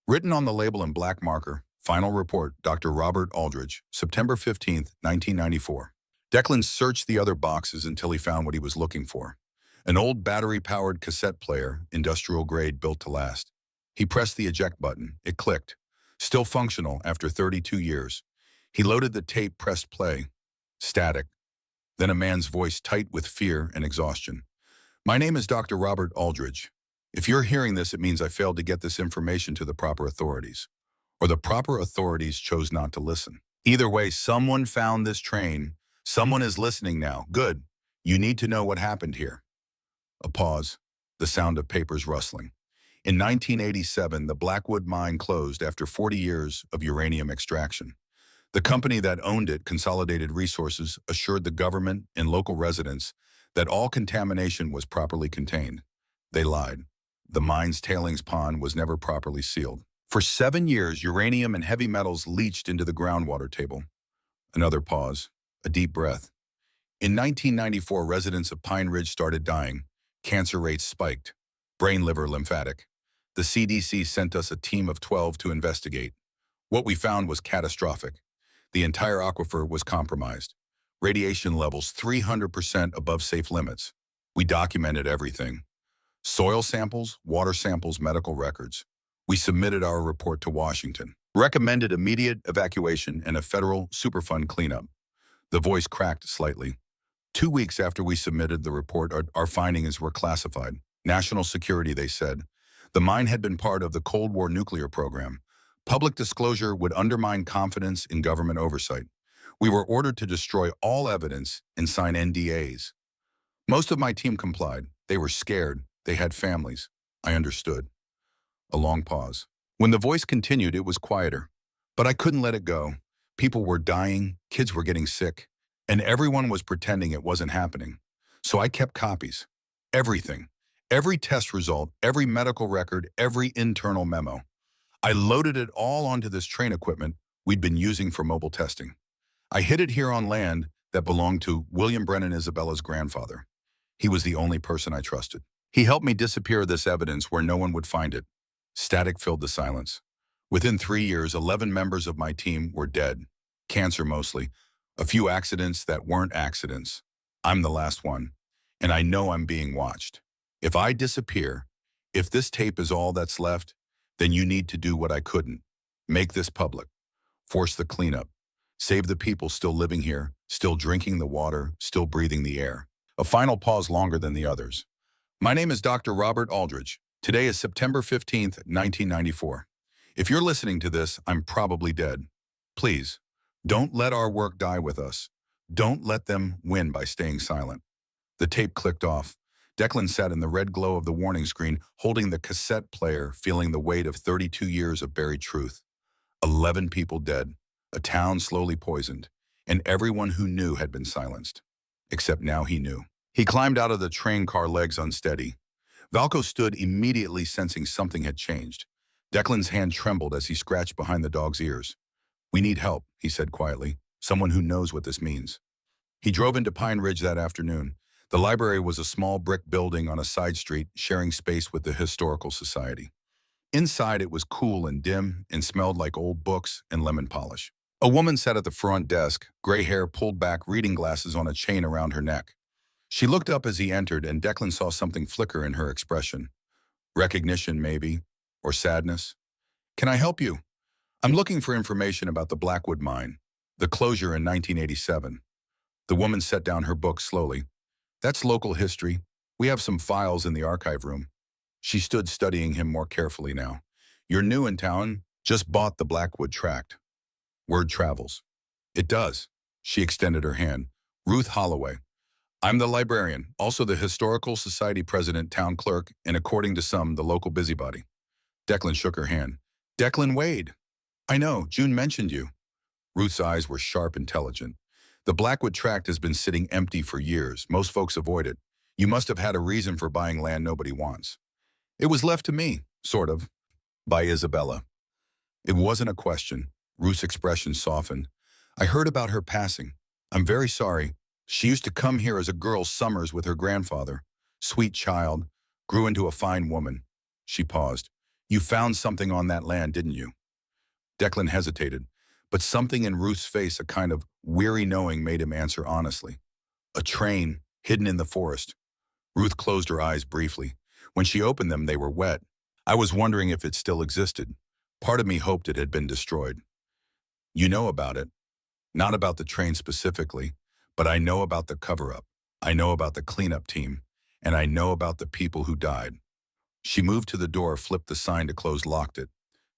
Written on the label in black marker, "Final report, Dr. Robert Aldridge, September 15th, 1994. Declan searched the other boxes until he found what he was looking for. An old battery-powered cassette player, industrial grade, built to last. He pressed the eject button. It clicked. Still functional after 32 years. He loaded the tape, pressed play. Static. Then a man's voice, tight with fear and exhaustion. "My name is Dr. Robert Aldridge. If you're hearing this, it means I failed to get this information to the proper authorities. Or the proper authorities chose not to listen. Either way, someone found this train. Someone is listening now. Good. You need to know what happened here." A pause. The sound of papers rustling. In 1987, the Blackwood mine closed after 40 years of uranium extraction. The company that owned it, Consolidated Resources, assured the government and local residents that all contamination was properly contained. They lied. The mine's tailings pond was never properly sealed. For 7 years, uranium and heavy metals leached into the groundwater table. Another pause. A deep breath. In 1994, residents of Pine Ridge started dying. Cancer rates spiked. Brain, liver, lymphatic. The CDC sent us a team of 12 to investigate. What we found was catastrophic. The entire aquifer was compromised. Radiation levels 300% above safe limits. We documented everything. Soil samples, water samples, medical records. We submitted our report to Washington. Recommended immediate evacuation and a federal Superfund cleanup. The voice cracked slightly. 2 weeks after we submitted the report, our findings were classified. National security, they said. The mine had been part of the Cold War nuclear program. Public disclosure would undermine confidence in government oversight. We were ordered to destroy all evidence and sign NDAs. Most of my team complied. They were scared. They had families. I understood. A long pause. When the voice continued, it was quieter. But I couldn't let it go. People were dying, kids were getting sick, and everyone was pretending it wasn't happening. So I kept copies. Everything. Every test result, every medical record, every internal memo. I loaded it all onto this train equipment we'd been using for mobile testing. I hid it here on land that belonged to William Brennan, Isabella's grandfather. He was the only person I trusted. He helped me disappear this evidence where no one would find it. Static filled the silence. Within 3 years, 11 members of my team were dead. Cancer mostly. A few accidents that weren't accidents. I'm the last one. And I know I'm being watched. If I disappear, if this tape is all that's left, then you need to do what I couldn't. Make this public. Force the cleanup. Save the people still living here, still drinking the water, still breathing the air. A final pause longer than the others. My name is Dr. Robert Aldridge. Today is September 15th, 1994. If you're listening to this, I'm probably dead. Please, Don't let our work die with us. Don't let them win by staying silent. The tape clicked off. Declan sat in the red glow of the warning screen, holding the cassette player, feeling the weight of 32 years of buried truth. 11 people dead, a town slowly poisoned, and everyone who knew had been silenced. Except now he knew. He climbed out of the train car, legs unsteady. Valco stood, immediately sensing something had changed. Declan's hand trembled as he scratched behind the dog's ears. "We need help," he said quietly. "Someone who knows what this means." He drove into Pine Ridge that afternoon. The library was a small brick building on a side street, sharing space with the Historical Society. Inside, it was cool and dim and smelled like old books and lemon polish. A woman sat at the front desk, gray hair pulled back, reading glasses on a chain around her neck. She looked up as he entered, and Declan saw something flicker in her expression. Recognition, maybe, or sadness. "Can I help you?" "I'm looking for information about the Blackwood mine, the closure in 1987. The woman set down her book slowly. "That's local history. We have some files in the archive room." She stood, studying him more carefully now. "You're new in town, just bought the Blackwood tract. Word travels." "It does." She extended her hand. "Ruth Holloway. I'm the librarian, also the Historical Society president, town clerk, and according to some, the local busybody." Declan shook her hand. "Declan Wade. I know, June mentioned you." Ruth's eyes were sharp, intelligent. "The Blackwood tract has been sitting empty for years. Most folks avoid it. You must have had a reason for buying land nobody wants." "It was left to me, sort of, by Isabella." It wasn't a question. Ruth's expression softened. "I heard about her passing. I'm very sorry. She used to come here as a girl summers with her grandfather. Sweet child. Grew into a fine woman." She paused. "You found something on that land, didn't you?" Declan hesitated, but something in Ruth's face, a kind of weary knowing, made him answer honestly. "A train, hidden in the forest." Ruth closed her eyes briefly. When she opened them, they were wet. "I was wondering if it still existed. Part of me hoped it had been destroyed." "You know about it." "Not about the train specifically, but I know about the cover-up. I know about the cleanup team, and I know about the people who died." She moved to the door, flipped the sign to close, locked it.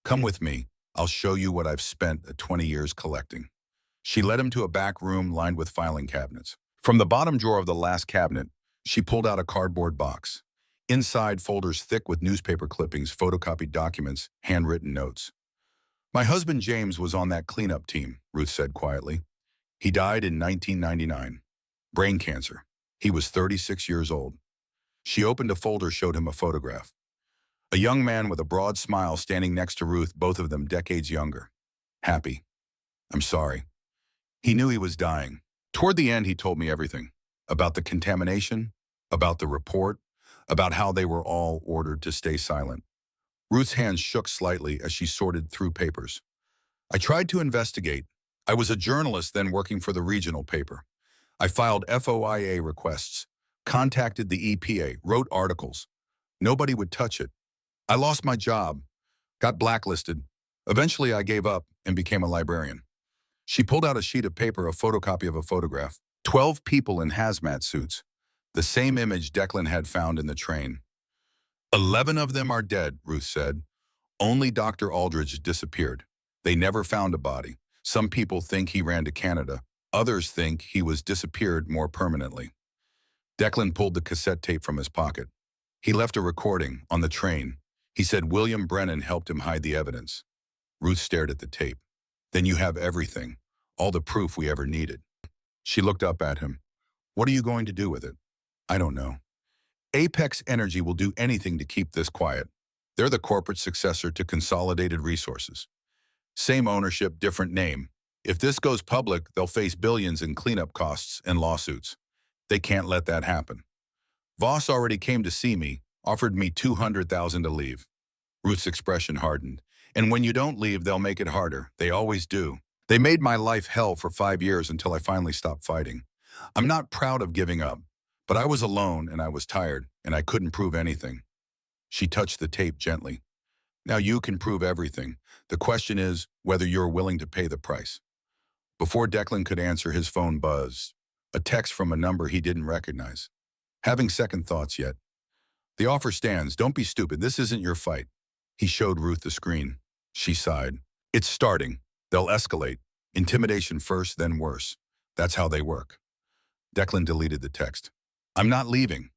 "Come with me. I'll show you what I've spent 20 years collecting." She led him to a back room lined with filing cabinets. From the bottom drawer of the last cabinet, she pulled out a cardboard box. Inside, folders thick with newspaper clippings, photocopied documents, handwritten notes. "My husband James was on that cleanup team," Ruth said quietly. "He died in 1999. Brain cancer. He was 36 years old." She opened a folder, showed him a photograph. A young man with a broad smile standing next to Ruth, both of them decades younger. Happy. "I'm sorry." He knew he was dying. Toward the end, he told me everything. About the contamination, about the report, about how they were all ordered to stay silent. Ruth's hands shook slightly as she sorted through papers. "I tried to investigate. I was a journalist then, working for the regional paper. I filed FOIA requests, contacted the EPA, wrote articles. Nobody would touch it. I lost my job, got blacklisted. Eventually I gave up and became a librarian." She pulled out a sheet of paper, a photocopy of a photograph. 12 people in hazmat suits. The same image Declan had found in the train. 11 of them are dead," Ruth said. "Only Dr. Aldridge disappeared. They never found a body. Some people think he ran to Canada. Others think he was disappeared more permanently." Declan pulled the cassette tape from his pocket. He left a recording on the train. He said William Brennan helped him hide the evidence. Ruth stared at the tape. "Then you have everything, all the proof we ever needed." She looked up at him. "What are you going to do with it?" "I don't know. Apex Energy will do anything to keep this quiet. They're the corporate successor to Consolidated Resources. Same ownership, different name. If this goes public, they'll face billions in cleanup costs and lawsuits. They can't let that happen. Voss already came to see me, offered me $200,000 to leave." Ruth's expression hardened. "And when you don't leave, they'll make it harder. They always do. They made my life hell for 5 years until I finally stopped fighting. I'm not proud of giving up, but I was alone and I was tired and I couldn't prove anything." She touched the tape gently. "Now you can prove everything. The question is whether you're willing to pay the price." Before Declan could answer, his phone buzzed. A text from a number he didn't recognize. "Having second thoughts yet?" "The offer stands. Don't be stupid. This isn't your fight." He showed Ruth the screen. She sighed. "It's starting. They'll escalate. Intimidation first, then worse. That's how they work. Declan deleted the text. I'm not leaving.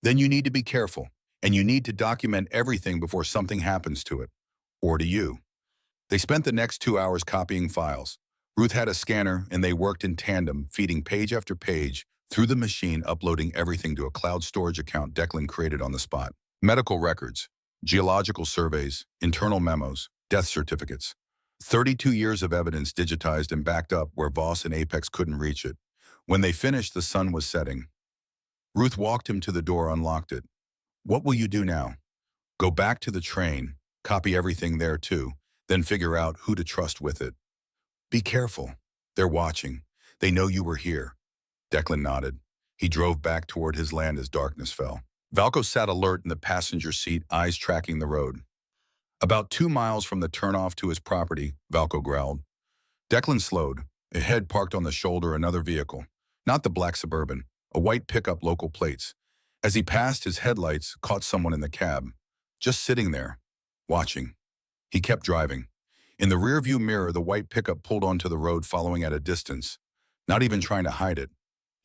Then you need to be careful, and you need to document everything before something happens to it. Or to you. They spent the next 2 hours copying files. Ruth had a scanner, and they worked in tandem, feeding page after page through the machine, uploading everything to a cloud storage account Declan created on the spot. Medical records, geological surveys, internal memos, death certificates. 32 years of evidence digitized and backed up where Voss and Apex couldn't reach it. When they finished, the sun was setting. Ruth walked him to the door, unlocked it. What will you do now? Go back to the train, copy everything there too, then figure out who to trust with it. Be careful. They're watching. They know you were here. Declan nodded. He drove back toward his land as darkness fell. Valko sat alert in the passenger seat, eyes tracking the road. About 2 miles from the turnoff to his property, Valko growled. Declan slowed. Ahead, parked on the shoulder, another vehicle. Not the black Suburban, a white pickup, local plates. As he passed, his headlights caught someone in the cab, just sitting there, watching. He kept driving. In the rearview mirror, the white pickup pulled onto the road, following at a distance, not even trying to hide it.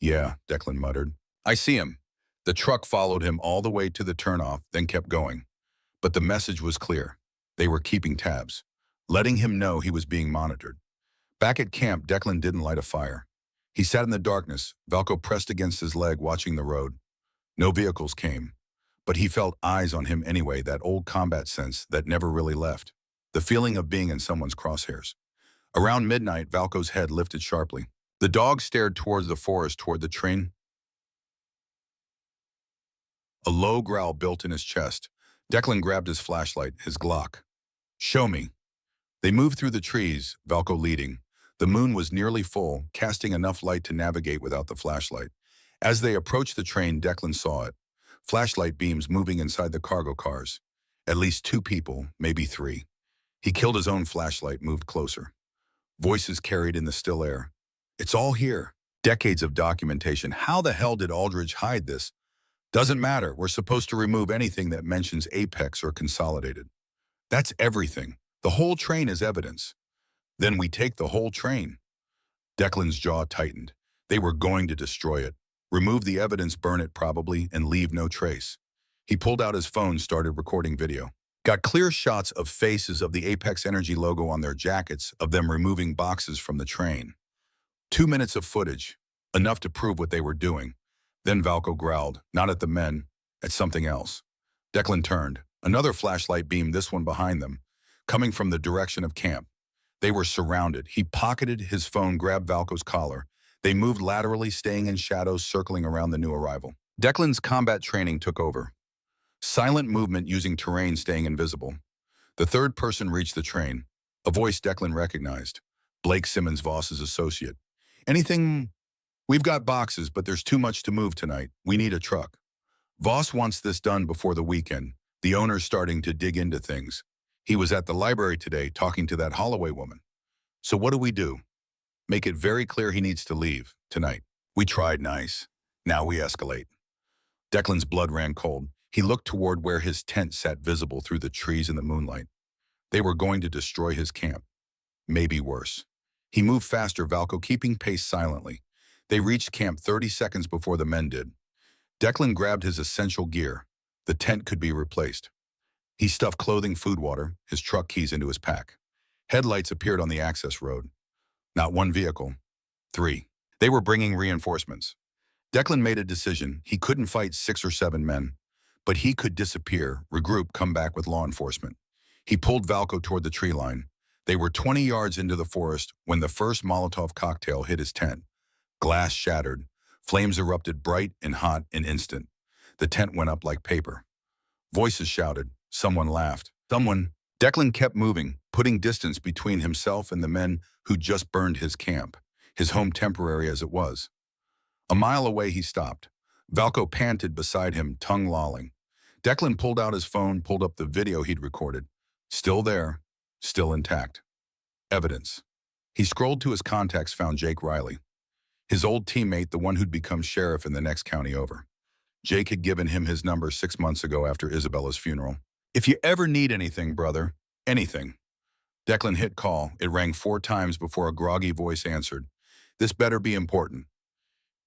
Yeah, Declan muttered. I see him. The truck followed him all the way to the turnoff, then kept going. But the message was clear. They were keeping tabs, letting him know he was being monitored. Back at camp, Declan didn't light a fire. He sat in the darkness, Valko pressed against his leg, watching the road. No vehicles came, but he felt eyes on him anyway, that old combat sense that never really left. The feeling of being in someone's crosshairs. Around midnight, Valko's head lifted sharply. The dog stared towards the forest, toward the train. A low growl built in his chest. Declan grabbed his flashlight, his Glock. Show me. They moved through the trees, Valko leading. The moon was nearly full, casting enough light to navigate without the flashlight. As they approached the train, Declan saw it. Flashlight beams moving inside the cargo cars. At least 2 people, maybe 3. He killed his own flashlight, moved closer. Voices carried in the still air. It's all here. Decades of documentation. How the hell did Aldridge hide this? Doesn't matter. We're supposed to remove anything that mentions Apex or Consolidated. That's everything. The whole train is evidence. Then we take the whole train. Declan's jaw tightened. They were going to destroy it. Remove the evidence, burn it probably, and leave no trace. He pulled out his phone, started recording video. Got clear shots of faces of the Apex Energy logo on their jackets, of them removing boxes from the train. 2 minutes of footage, enough to prove what they were doing. Then Valko growled, not at the men, at something else. Declan turned. Another flashlight beam, this one behind them, coming from the direction of camp. They were surrounded. He pocketed his phone, grabbed Valko's collar. They moved laterally, staying in shadows, circling around the new arrival. Declan's combat training took over. Silent movement using terrain, staying invisible. The third person reached the train. A voice Declan recognized. Blake Simmons, Voss's associate. Anything? We've got boxes, but there's too much to move tonight. We need a truck. Voss wants this done before the weekend. The owner's starting to dig into things. He was at the library today talking to that Holloway woman. So what do? Make it very clear he needs to leave tonight. We tried nice. Now we escalate. Declan's blood ran cold. He looked toward where his tent sat, visible through the trees in the moonlight. They were going to destroy his camp. Maybe worse. He moved faster, Valko keeping pace silently. They reached camp 30 seconds before the men did. Declan grabbed his essential gear. The tent could be replaced. He stuffed clothing, food, water, his truck keys into his pack. Headlights appeared on the access road. Not 1 vehicle. 3. They were bringing reinforcements. Declan made a decision. He couldn't fight 6 or 7 men, but he could disappear, regroup, come back with law enforcement. He pulled Valko toward the tree line. They were 20 yards into the forest when the first Molotov cocktail hit his tent. Glass shattered. Flames erupted, bright and hot, an instant. The tent went up like paper. Voices shouted. Someone laughed. Someone. Declan kept moving, putting distance between himself and the men who just burned his camp, his home temporary as it was. A mile away, he stopped. Valko panted beside him, tongue lolling. Declan pulled out his phone, pulled up the video he'd recorded. Still there, still intact. Evidence. He scrolled to his contacts, found Jake Riley. His old teammate, the one who'd become sheriff in the next county over. Jake had given him his number 6 months ago after Isabella's funeral. If you ever need anything, brother, anything, Declan hit call. It rang 4 times before a groggy voice answered. This better be important.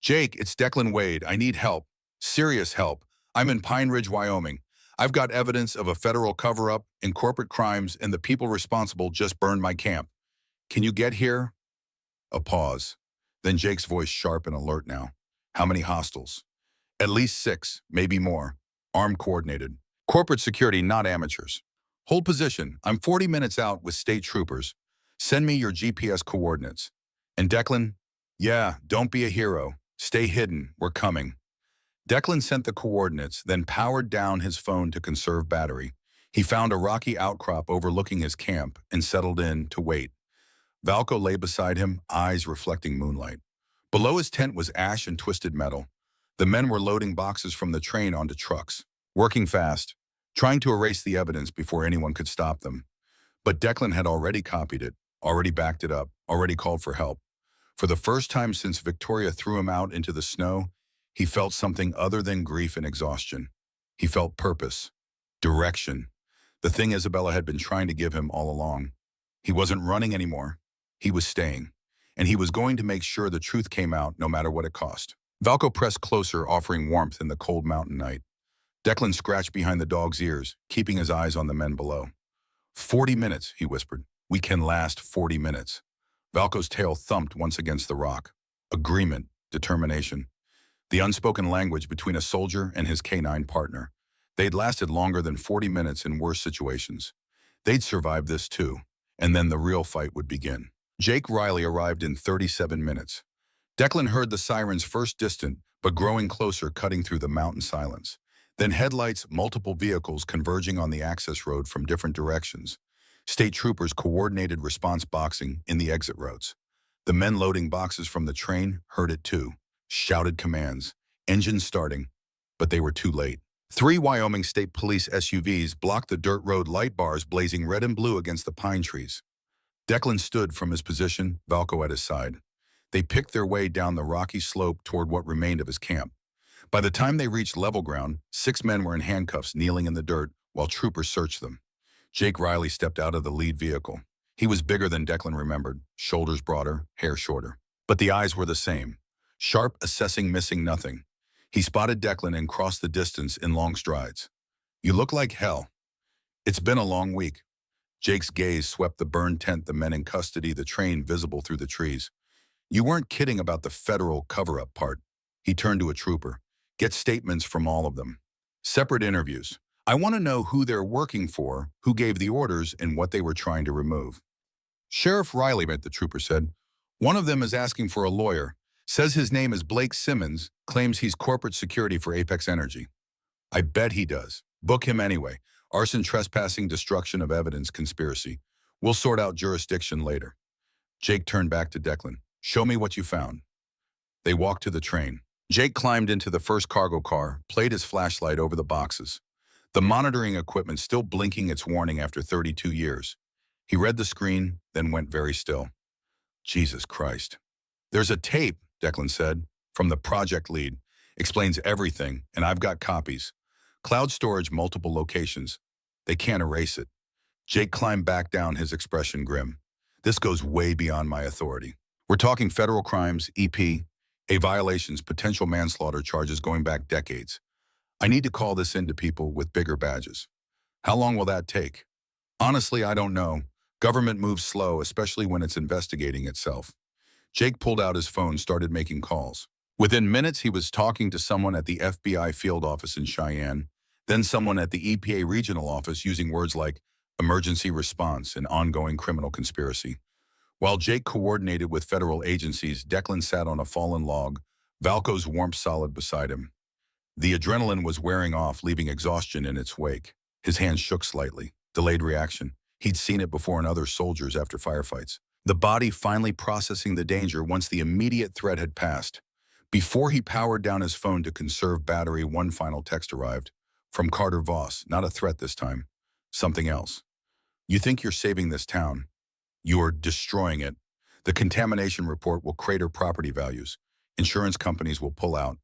Jake, it's Declan Wade. I need help. Serious help. I'm in Pine Ridge, Wyoming. I've got evidence of a federal cover-up in corporate crimes, and the people responsible just burned my camp. Can you get here? A pause. Then Jake's voice sharp and alert now. How many hostiles? At least 6, maybe more. Armed coordinated. Corporate security, not amateurs. Hold position. I'm 40 minutes out with state troopers. Send me your GPS coordinates. And Declan? Yeah, don't be a hero. Stay hidden. We're coming. Declan sent the coordinates, then powered down his phone to conserve battery. He found a rocky outcrop overlooking his camp and settled in to wait. Valco lay beside him, eyes reflecting moonlight. Below his tent was ash and twisted metal. The men were loading boxes from the train onto trucks, working fast, trying to erase the evidence before anyone could stop them. But Declan had already copied it, already backed it up, already called for help. For the first time since Victoria threw him out into the snow, he felt something other than grief and exhaustion. He felt purpose, direction, the thing Isabella had been trying to give him all along. He wasn't running anymore. He was staying, and he was going to make sure the truth came out no matter what it cost. Valco pressed closer, offering warmth in the cold mountain night. Declan scratched behind the dog's ears, keeping his eyes on the men below. 40 minutes, he whispered. We can last 40 minutes. Valco's tail thumped once against the rock. Agreement, determination. The unspoken language between a soldier and his canine partner. They'd lasted longer than 40 minutes in worse situations. They'd survive this too, and then the real fight would begin. Jake Riley arrived in 37 minutes. Declan heard the sirens first distant, but growing closer, cutting through the mountain silence. Then headlights, multiple vehicles converging on the access road from different directions. State troopers coordinated response boxing in the exit roads. The men loading boxes from the train heard it too. Shouted commands, engines starting, but they were too late. 3 Wyoming State Police SUVs blocked the dirt road light bars blazing red and blue against the pine trees. Declan stood from his position, Valco at his side. They picked their way down the rocky slope toward what remained of his camp. By the time they reached level ground, 6 men were in handcuffs kneeling in the dirt while troopers searched them. Jake Riley stepped out of the lead vehicle. He was bigger than Declan remembered, shoulders broader, hair shorter. But the eyes were the same. Sharp, assessing, missing nothing. He spotted Declan and crossed the distance in long strides. You look like hell. It's been a long week. Jake's gaze swept the burned tent, the men in custody, the train visible through the trees. You weren't kidding about the federal cover-up part. He turned to a trooper. Get statements from all of them. Separate interviews. I want to know who they're working for, who gave the orders, and what they were trying to remove. Sheriff Riley, the trooper said. One of them is asking for a lawyer. Says his name is Blake Simmons, claims he's corporate security for Apex Energy. I bet he does. Book him anyway. Arson, trespassing, destruction of evidence, conspiracy. We'll sort out jurisdiction later. Jake turned back to Declan. Show me what you found. They walked to the train. Jake climbed into the first cargo car, played his flashlight over the boxes. The monitoring equipment still blinking its warning after 32 years. He read the screen, then went very still. Jesus Christ. There's a tape, Declan said, from the project lead. Explains everything, and I've got copies. Cloud storage, multiple locations. They can't erase it. Jake climbed back down, his expression grim. This goes way beyond my authority. We're talking federal crimes, A violations, potential manslaughter charges going back decades. I need to call this into people with bigger badges. How long will that take? Honestly, I don't know. Government moves slow, especially when it's investigating itself. Jake pulled out his phone, started making calls. Within minutes, he was talking to someone at the FBI field office in Cheyenne, then someone at the EPA regional office using words like emergency response and ongoing criminal conspiracy. While Jake coordinated with federal agencies, Declan sat on a fallen log, Valco's warmth solid beside him. The adrenaline was wearing off, leaving exhaustion in its wake. His hands shook slightly. Delayed reaction. He'd seen it before in other soldiers after firefights. The body finally processing the danger once the immediate threat had passed. Before he powered down his phone to conserve battery, one final text arrived. From Carter Voss, not a threat this time. Something else. You think you're saving this town. You're destroying it. The contamination report will crater property values. Insurance companies will pull out.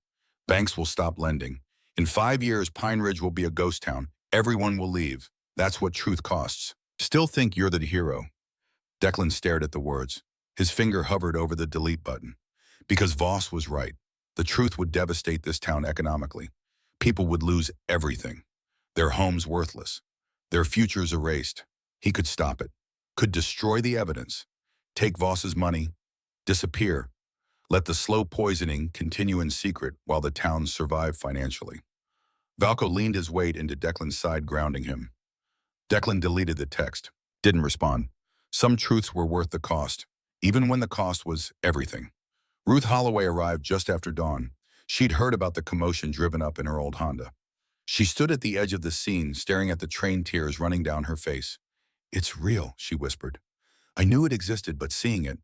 Banks will stop lending. In 5 years, Pine Ridge will be a ghost town. Everyone will leave. That's what truth costs. Still think you're the hero. Declan stared at the words. His finger hovered over the delete button. Because Voss was right. The truth would devastate this town economically. People would lose everything. Their homes worthless. Their futures erased. He could stop it. Could destroy the evidence. Take Voss's money. Disappear. Let the slow poisoning continue in secret while the town survived financially. Valco leaned his weight into Declan's side, grounding him. Declan deleted the text. Didn't respond. Some truths were worth the cost, even when the cost was everything. Ruth Holloway arrived just after dawn. She'd heard about the commotion driven up in her old Honda. She stood at the edge of the scene, staring at the train, tears running down her face. "It's real," she whispered. "I knew it existed, but seeing it—"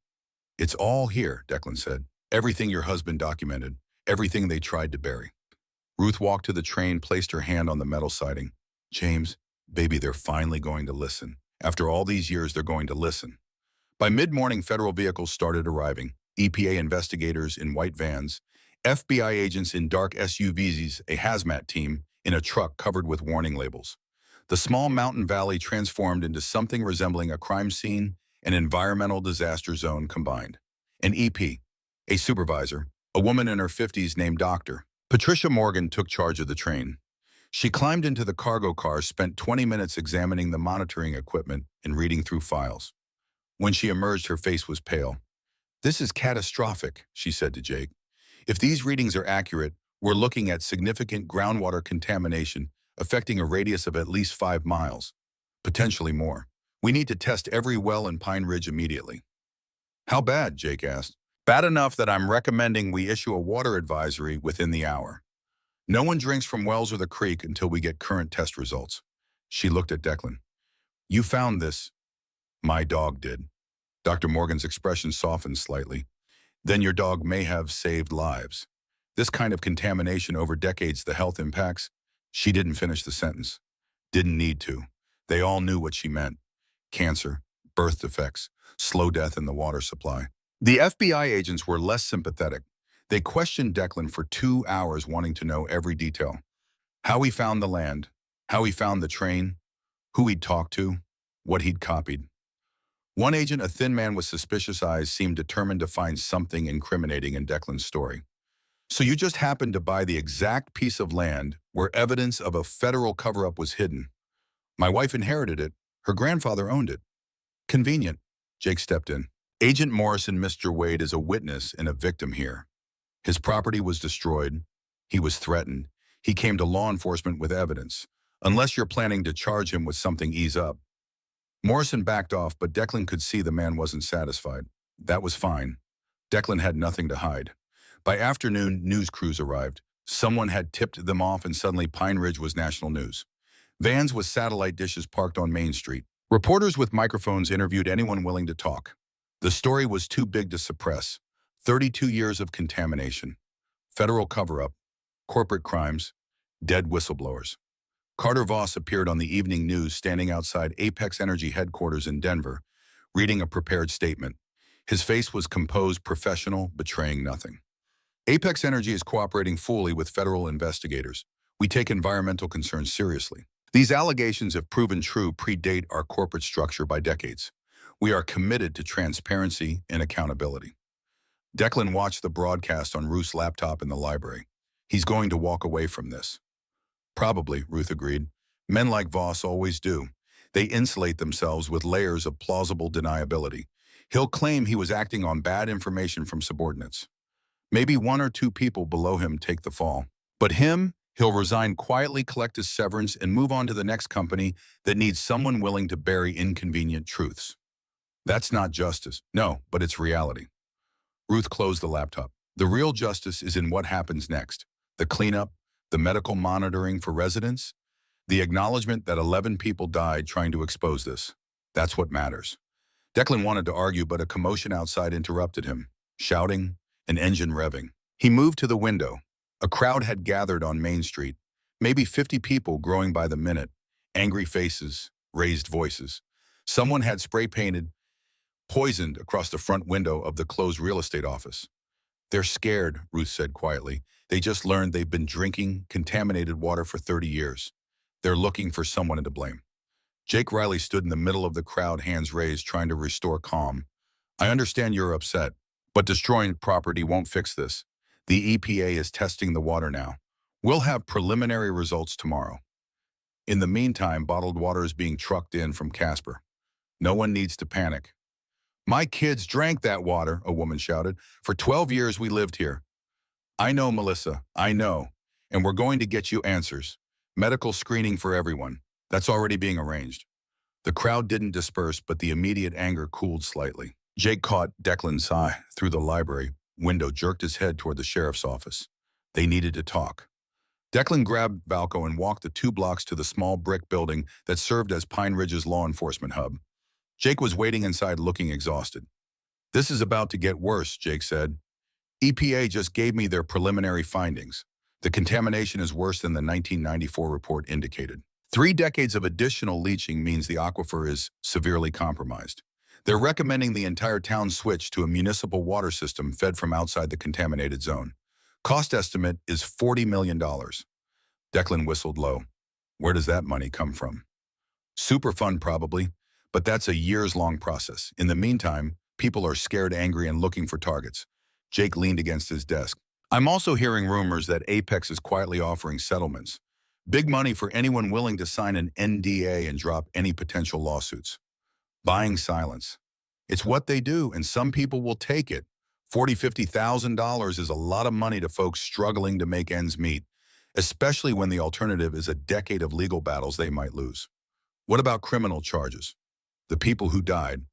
"It's all here," Declan said. "Everything your husband documented, everything they tried to bury." Ruth walked to the train, placed her hand on the metal siding. "James, baby, they're finally going to listen. After all these years, they're going to listen." By mid-morning, federal vehicles started arriving. EPA investigators in white vans, FBI agents in dark SUVs, a hazmat team in a truck covered with warning labels. The small mountain valley transformed into something resembling a crime scene and environmental disaster zone combined. An EP, a supervisor, a woman in her 50s named Dr. Patricia Morgan, took charge of the train. She climbed into the cargo car, spent 20 minutes examining the monitoring equipment and reading through files. When she emerged, her face was pale. "This is catastrophic," she said to Jake. "If these readings are accurate, we're looking at significant groundwater contamination affecting a radius of at least 5 miles, potentially more. We need to test every well in Pine Ridge immediately." "How bad?" Jake asked. "Bad enough that I'm recommending we issue a water advisory within the hour. No one drinks from wells or the creek until we get current test results." She looked at Declan. "You found this." "My dog did." Dr. Morgan's expression softened slightly. "Then your dog may have saved lives. This kind of contamination over decades, the health impacts—" She didn't finish the sentence. Didn't need to. They all knew what she meant. Cancer, birth defects, slow death in the water supply. The FBI agents were less sympathetic. They questioned Declan for 2 hours, wanting to know every detail. How he found the land, how he found the train, who he'd talked to, what he'd copied. One agent, a thin man with suspicious eyes, seemed determined to find something incriminating in Declan's story. "So you just happened to buy the exact piece of land where evidence of a federal cover-up was hidden. My wife inherited it. Her grandfather owned it." "Convenient." Jake stepped in. "Agent Morrison, Mr. Wade, is a witness and a victim here. His property was destroyed. He was threatened. He came to law enforcement with evidence. Unless you're planning to charge him with something, ease up." Morrison backed off, but Declan could see the man wasn't satisfied. That was fine. Declan had nothing to hide. By afternoon, news crews arrived. Someone had tipped them off, and suddenly Pine Ridge was national news. Vans with satellite dishes parked on Main Street. Reporters with microphones interviewed anyone willing to talk. The story was too big to suppress. 32 years of contamination. Federal cover-up. Corporate crimes. Dead whistleblowers. Carter Voss appeared on the evening news, standing outside Apex Energy headquarters in Denver, reading a prepared statement. His face was composed, professional, betraying nothing. "Apex Energy is cooperating fully with federal investigators. We take environmental concerns seriously. These allegations, if proven true, predate our corporate structure by decades. We are committed to transparency and accountability." Declan watched the broadcast on Ruth's laptop in the library. He's going to walk away from this. "Probably," Ruth agreed. "Men like Voss always do. They insulate themselves with layers of plausible deniability. He'll claim he was acting on bad information from subordinates. Maybe 1 or 2 people below him take the fall. But he'll resign quietly, collect his severance, and move on to the next company that needs someone willing to bury inconvenient truths. That's not justice. No, but it's reality." Ruth closed the laptop. "The real justice is in what happens next. The cleanup, the medical monitoring for residents, the acknowledgement that 11 people died trying to expose this. That's what matters." Declan wanted to argue, but a commotion outside interrupted him. Shouting, an engine revving. He moved to the window. A crowd had gathered on Main Street, maybe 50 people, growing by the minute. Angry faces, raised voices. Someone had spray-painted "poisoned" across the front window of the closed real estate office. "They're scared," Ruth said quietly. "They just learned they've been drinking contaminated water for 30 years. They're looking for someone to blame." Jake Riley stood in the middle of the crowd, hands raised, trying to restore calm. I understand you're upset, but destroying property won't fix this. The EPA is testing the water now. We'll have preliminary results tomorrow. In the meantime, bottled water is being trucked in from Casper. No one needs to panic. My kids drank that water, a woman shouted. For 12 years we lived here. I know, Melissa, I know. And we're going to get you answers. Medical screening for everyone. That's already being arranged. The crowd didn't disperse, but the immediate anger cooled slightly. Jake caught Declan's eye through the library window, jerked his head toward the sheriff's office. They needed to talk. Declan grabbed Valco and walked the 2 blocks to the small brick building that served as Pine Ridge's law enforcement hub. Jake was waiting inside, looking exhausted. This is about to get worse, Jake said. EPA just gave me their preliminary findings. The contamination is worse than the 1994 report indicated. 3 decades of additional leaching means the aquifer is severely compromised. They're recommending the entire town switch to a municipal water system fed from outside the contaminated zone. Cost estimate is $40 million. Declan whistled low. Where does that money come from? Superfund probably, but that's a years-long process. In the meantime, people are scared, angry, and looking for targets. Jake leaned against his desk. I'm also hearing rumors that Apex is quietly offering settlements. Big money for anyone willing to sign an NDA and drop any potential lawsuits. Buying silence. It's what they do, and some people will take it. $40,000, $50,000 is a lot of money to folks struggling to make ends meet, especially when the alternative is a decade of legal battles they might lose. What about criminal charges? The people who died.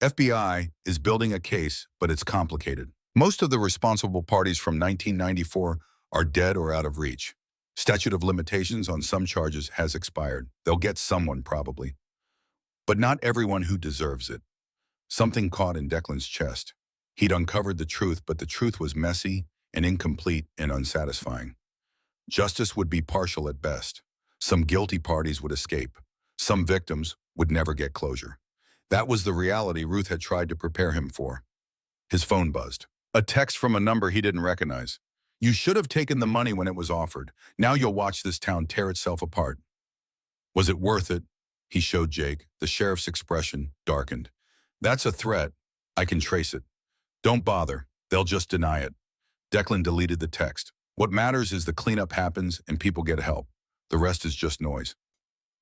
FBI is building a case, but it's complicated. Most of the responsible parties from 1994 are dead or out of reach. Statute of limitations on some charges has expired. They'll get someone probably. But not everyone who deserves it. Something caught in Declan's chest. He'd uncovered the truth, but the truth was messy and incomplete and unsatisfying. Justice would be partial at best. Some guilty parties would escape. Some victims would never get closure. That was the reality Ruth had tried to prepare him for. His phone buzzed. A text from a number he didn't recognize. You should have taken the money when it was offered. Now you'll watch this town tear itself apart. Was it worth it? He showed Jake. The sheriff's expression darkened. That's a threat. I can trace it. Don't bother. They'll just deny it. Declan deleted the text. What matters is the cleanup happens and people get help. The rest is just noise.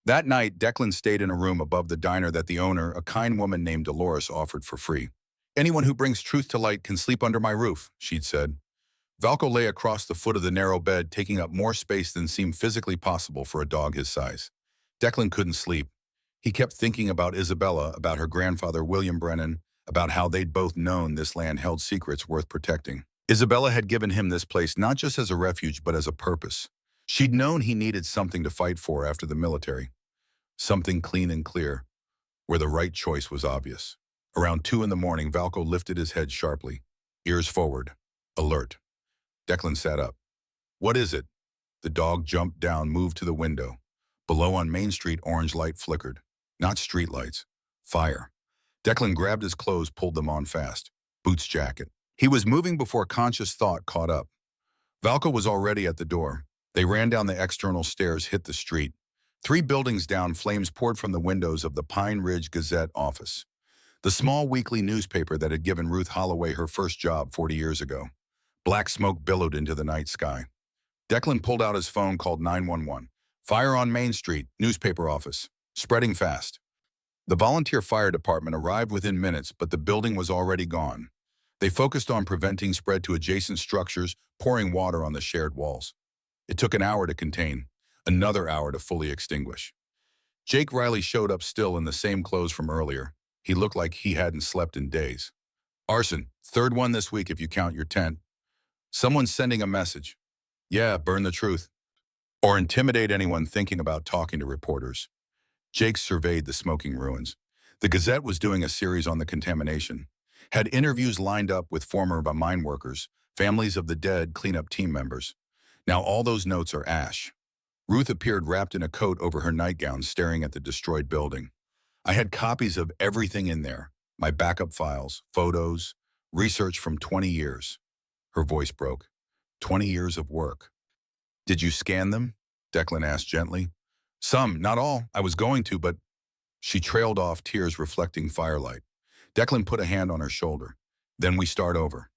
That night, Declan stayed in a room above the diner that the owner, a kind woman named Dolores, offered for free. Anyone who brings truth to light can sleep under my roof, she'd said. Valco lay across the foot of the narrow bed, taking up more space than seemed physically possible for a dog his size. Declan couldn't sleep. He kept thinking about Isabella, about her grandfather, William Brennan, about how they'd both known this land held secrets worth protecting. Isabella had given him this place not just as a refuge, but as a purpose. She'd known he needed something to fight for after the military. Something clean and clear, where the right choice was obvious. Around 2 in the morning, Valco lifted his head sharply, ears forward, alert. Declan sat up. What is it? The dog jumped down, moved to the window. Below on Main Street, orange light flickered. Not street lights. Fire. Declan grabbed his clothes, pulled them on fast. Boots, jacket. He was moving before conscious thought caught up. Valco was already at the door. They ran down the external stairs, hit the street. 3 buildings down, flames poured from the windows of the Pine Ridge Gazette office, the small weekly newspaper that had given Ruth Holloway her first job 40 years ago. Black smoke billowed into the night sky. Declan pulled out his phone, called 911. Fire on Main Street, newspaper office. Spreading fast. The volunteer fire department arrived within minutes, but the building was already gone. They focused on preventing spread to adjacent structures, pouring water on the shared walls. It took an hour to contain, another hour to fully extinguish. Jake Riley showed up still in the same clothes from earlier. He looked like he hadn't slept in days. Arson, 3rd one this week if you count your tent. Someone's sending a message. Yeah, burn the truth. Or intimidate anyone thinking about talking to reporters. Jake surveyed the smoking ruins. The Gazette was doing a series on the contamination. Had interviews lined up with former mine workers, families of the dead, cleanup team members. Now all those notes are ash. Ruth appeared wrapped in a coat over her nightgown, staring at the destroyed building. I had copies of everything in there. My backup files, photos, research from 20 years. Her voice broke. 20 years of work. Did you scan them? Declan asked gently. Some, not all. I was going to, but She trailed off, tears reflecting firelight. Declan put a hand on her shoulder. Then we start over.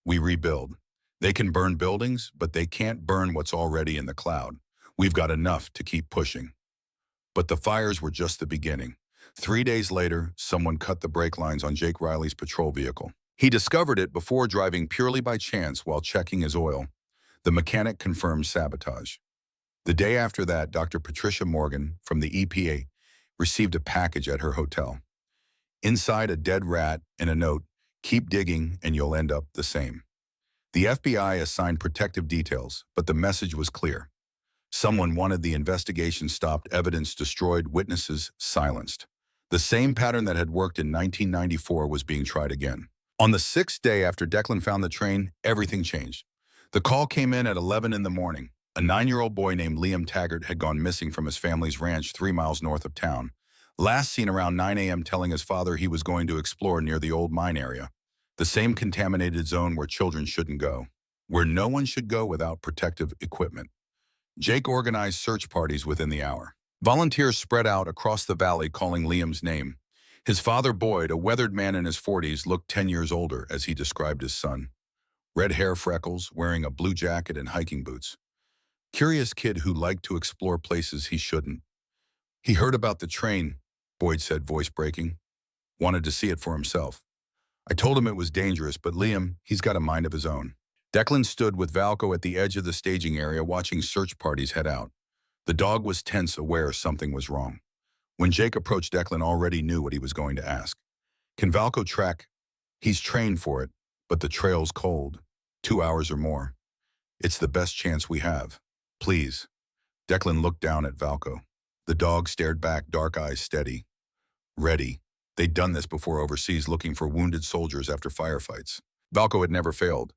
We rebuild. They can burn buildings, but they can't burn what's already in the cloud. We've got enough to keep pushing. But the fires were just the beginning. 3 days later, someone cut the brake lines on Jake Riley's patrol vehicle. He discovered it before driving purely by chance while checking his oil. The mechanic confirmed sabotage. The day after that, Dr. Patricia Morgan from the EPA received a package at her hotel. Inside, a dead rat and a note, "Keep digging and you'll end up the same." The FBI assigned protective details, but the message was clear. Someone wanted the investigation stopped, evidence destroyed, witnesses silenced. The same pattern that had worked in 1994 was being tried again. On the 6th day after Declan found the train, everything changed. The call came in at 11 in the morning. A 9-year-old boy named Liam Taggart had gone missing from his family's ranch 3 miles north of town. Last seen around 9 a.m. telling his father he was going to explore near the old mine area, the same contaminated zone where children shouldn't go, where no one should go without protective equipment. Jake organized search parties within the hour. Volunteers spread out across the valley calling Liam's name. His father, Boyd, a weathered man in his 40s, looked 10 years older as he described his son. Red hair, freckles, wearing a blue jacket and hiking boots. Curious kid who liked to explore places he shouldn't. He heard about the train, Boyd said, voice breaking. Wanted to see it for himself. I told him it was dangerous, but Liam, he's got a mind of his own. Declan stood with Valco at the edge of the staging area watching search parties head out. The dog was tense, aware something was wrong. When Jake approached, Declan already knew what he was going to ask. Can Valco track? He's trained for it, but the trail's cold. 2 hours or more. It's the best chance we have. Please. Declan looked down at Valco. The dog stared back, dark eyes steady. Ready. They'd done this before overseas, looking for wounded soldiers after firefights. Valco had never failed.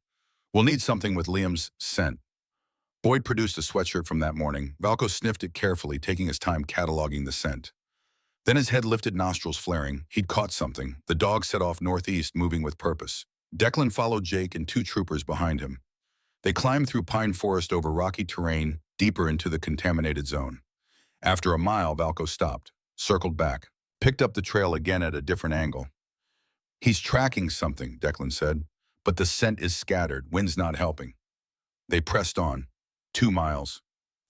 We'll need something with Liam's scent. Boyd produced a sweatshirt from that morning. Valco sniffed it carefully, taking his time cataloging the scent. Then his head lifted, nostrils flaring. He'd caught something. The dog set off northeast, moving with purpose. Declan followed Jake and 2 troopers behind him. They climbed through pine forest over rocky terrain, deeper into the contaminated zone. After a mile, Valco stopped, circled back, picked up the trail again at a different angle. He's tracking something, Declan said, but the scent is scattered, wind's not helping. They pressed on. 2 miles.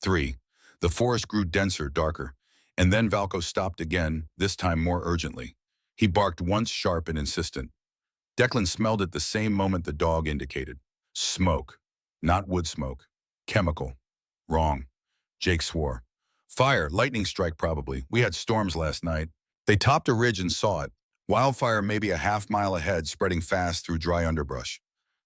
3. The forest grew denser, darker. And then Valco stopped again, this time more urgently. He barked once, sharp and insistent. Declan smelled it the same moment the dog indicated. Smoke. Not wood smoke. Chemical. Wrong. Jake swore. Fire, lightning strike probably. We had storms last night. They topped a ridge and saw it. Wildfire maybe a half-mile ahead, spreading fast through dry underbrush.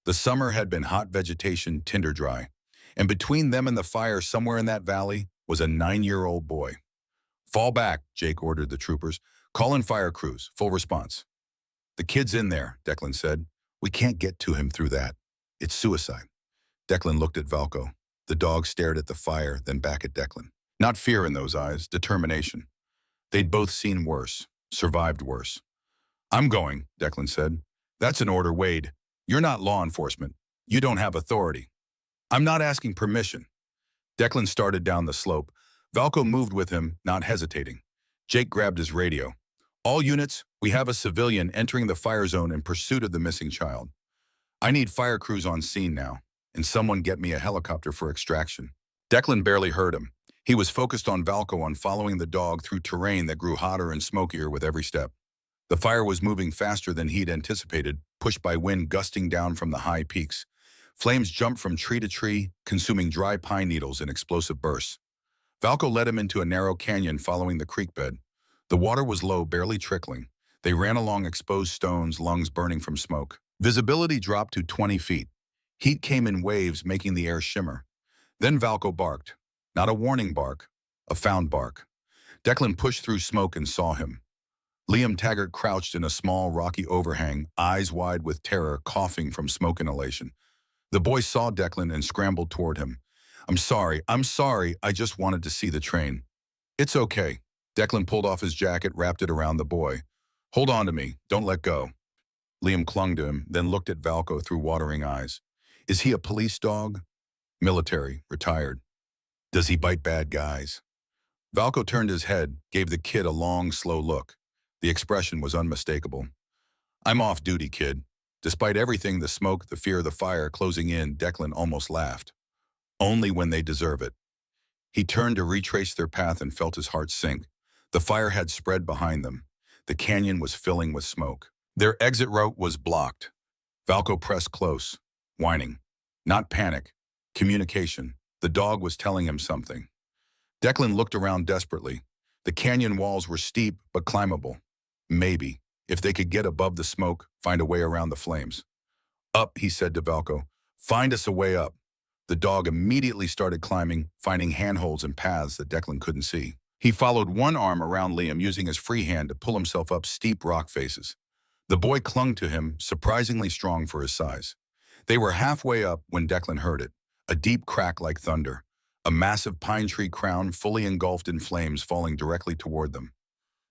The summer had been hot vegetation, tinder dry. And between them and the fire, somewhere in that valley, was a 9-year-old boy. Fall back, Jake ordered the troopers. Call in fire crews. Full response. The kid's in there, Declan said. We can't get to him through that. It's suicide. Declan looked at Valco. The dog stared at the fire, then back at Declan. Not fear in those eyes, determination. They'd both seen worse, survived worse. I'm going, Declan said. That's an order, Wade. You're not law enforcement. You don't have authority. I'm not asking permission. Declan started down the slope. Valco moved with him, not hesitating. Jake grabbed his radio. All units, we have a civilian entering the fire zone in pursuit of the missing child. I need fire crews on scene now, and someone get me a helicopter for extraction. Declan barely heard him. He was focused on Valco, on following the dog through terrain that grew hotter and smokier with every step. The fire was moving faster than he'd anticipated, pushed by wind gusting down from the high peaks. Flames jumped from tree to tree, consuming dry pine needles in explosive bursts. Valco led him into a narrow canyon following the creek bed. The water was low, barely trickling. They ran along exposed stones, lungs burning from smoke. Visibility dropped to 20 feet. Heat came in waves, making the air shimmer. Then Valco barked. Not a warning bark, a found bark. Declan pushed through smoke and saw him. Liam Taggart crouched in a small, rocky overhang, eyes wide with terror, coughing from smoke inhalation. The boy saw Declan and scrambled toward him. I'm sorry, I just wanted to see the train. It's okay. Declan pulled off his jacket, wrapped it around the boy. Hold on to me, don't let go. Liam clung to him, then looked at Valco through watering eyes. Is he a police dog? Military, retired. Does he bite bad guys? Valco turned his head, gave the kid a long, slow look. The expression was unmistakable. I'm off duty, kid. Despite everything, the smoke, the fear, the fire closing in, Declan almost laughed. Only when they deserve it. He turned to retrace their path and felt his heart sink. The fire had spread behind them. The canyon was filling with smoke. Their exit route was blocked. Valco pressed close, whining. Not panic. Communication. The dog was telling him something. Declan looked around desperately. The canyon walls were steep but climbable. Maybe, if they could get above the smoke, find a way around the flames. Up, he said to Valco. Find us a way up. The dog immediately started climbing, finding handholds and paths that Declan couldn't see. He followed one arm around Liam, using his free hand to pull himself up steep rock faces. The boy clung to him, surprisingly strong for his size. They were halfway up when Declan heard it, a deep crack like thunder, a massive pine tree crown fully engulfed in flames falling directly toward them.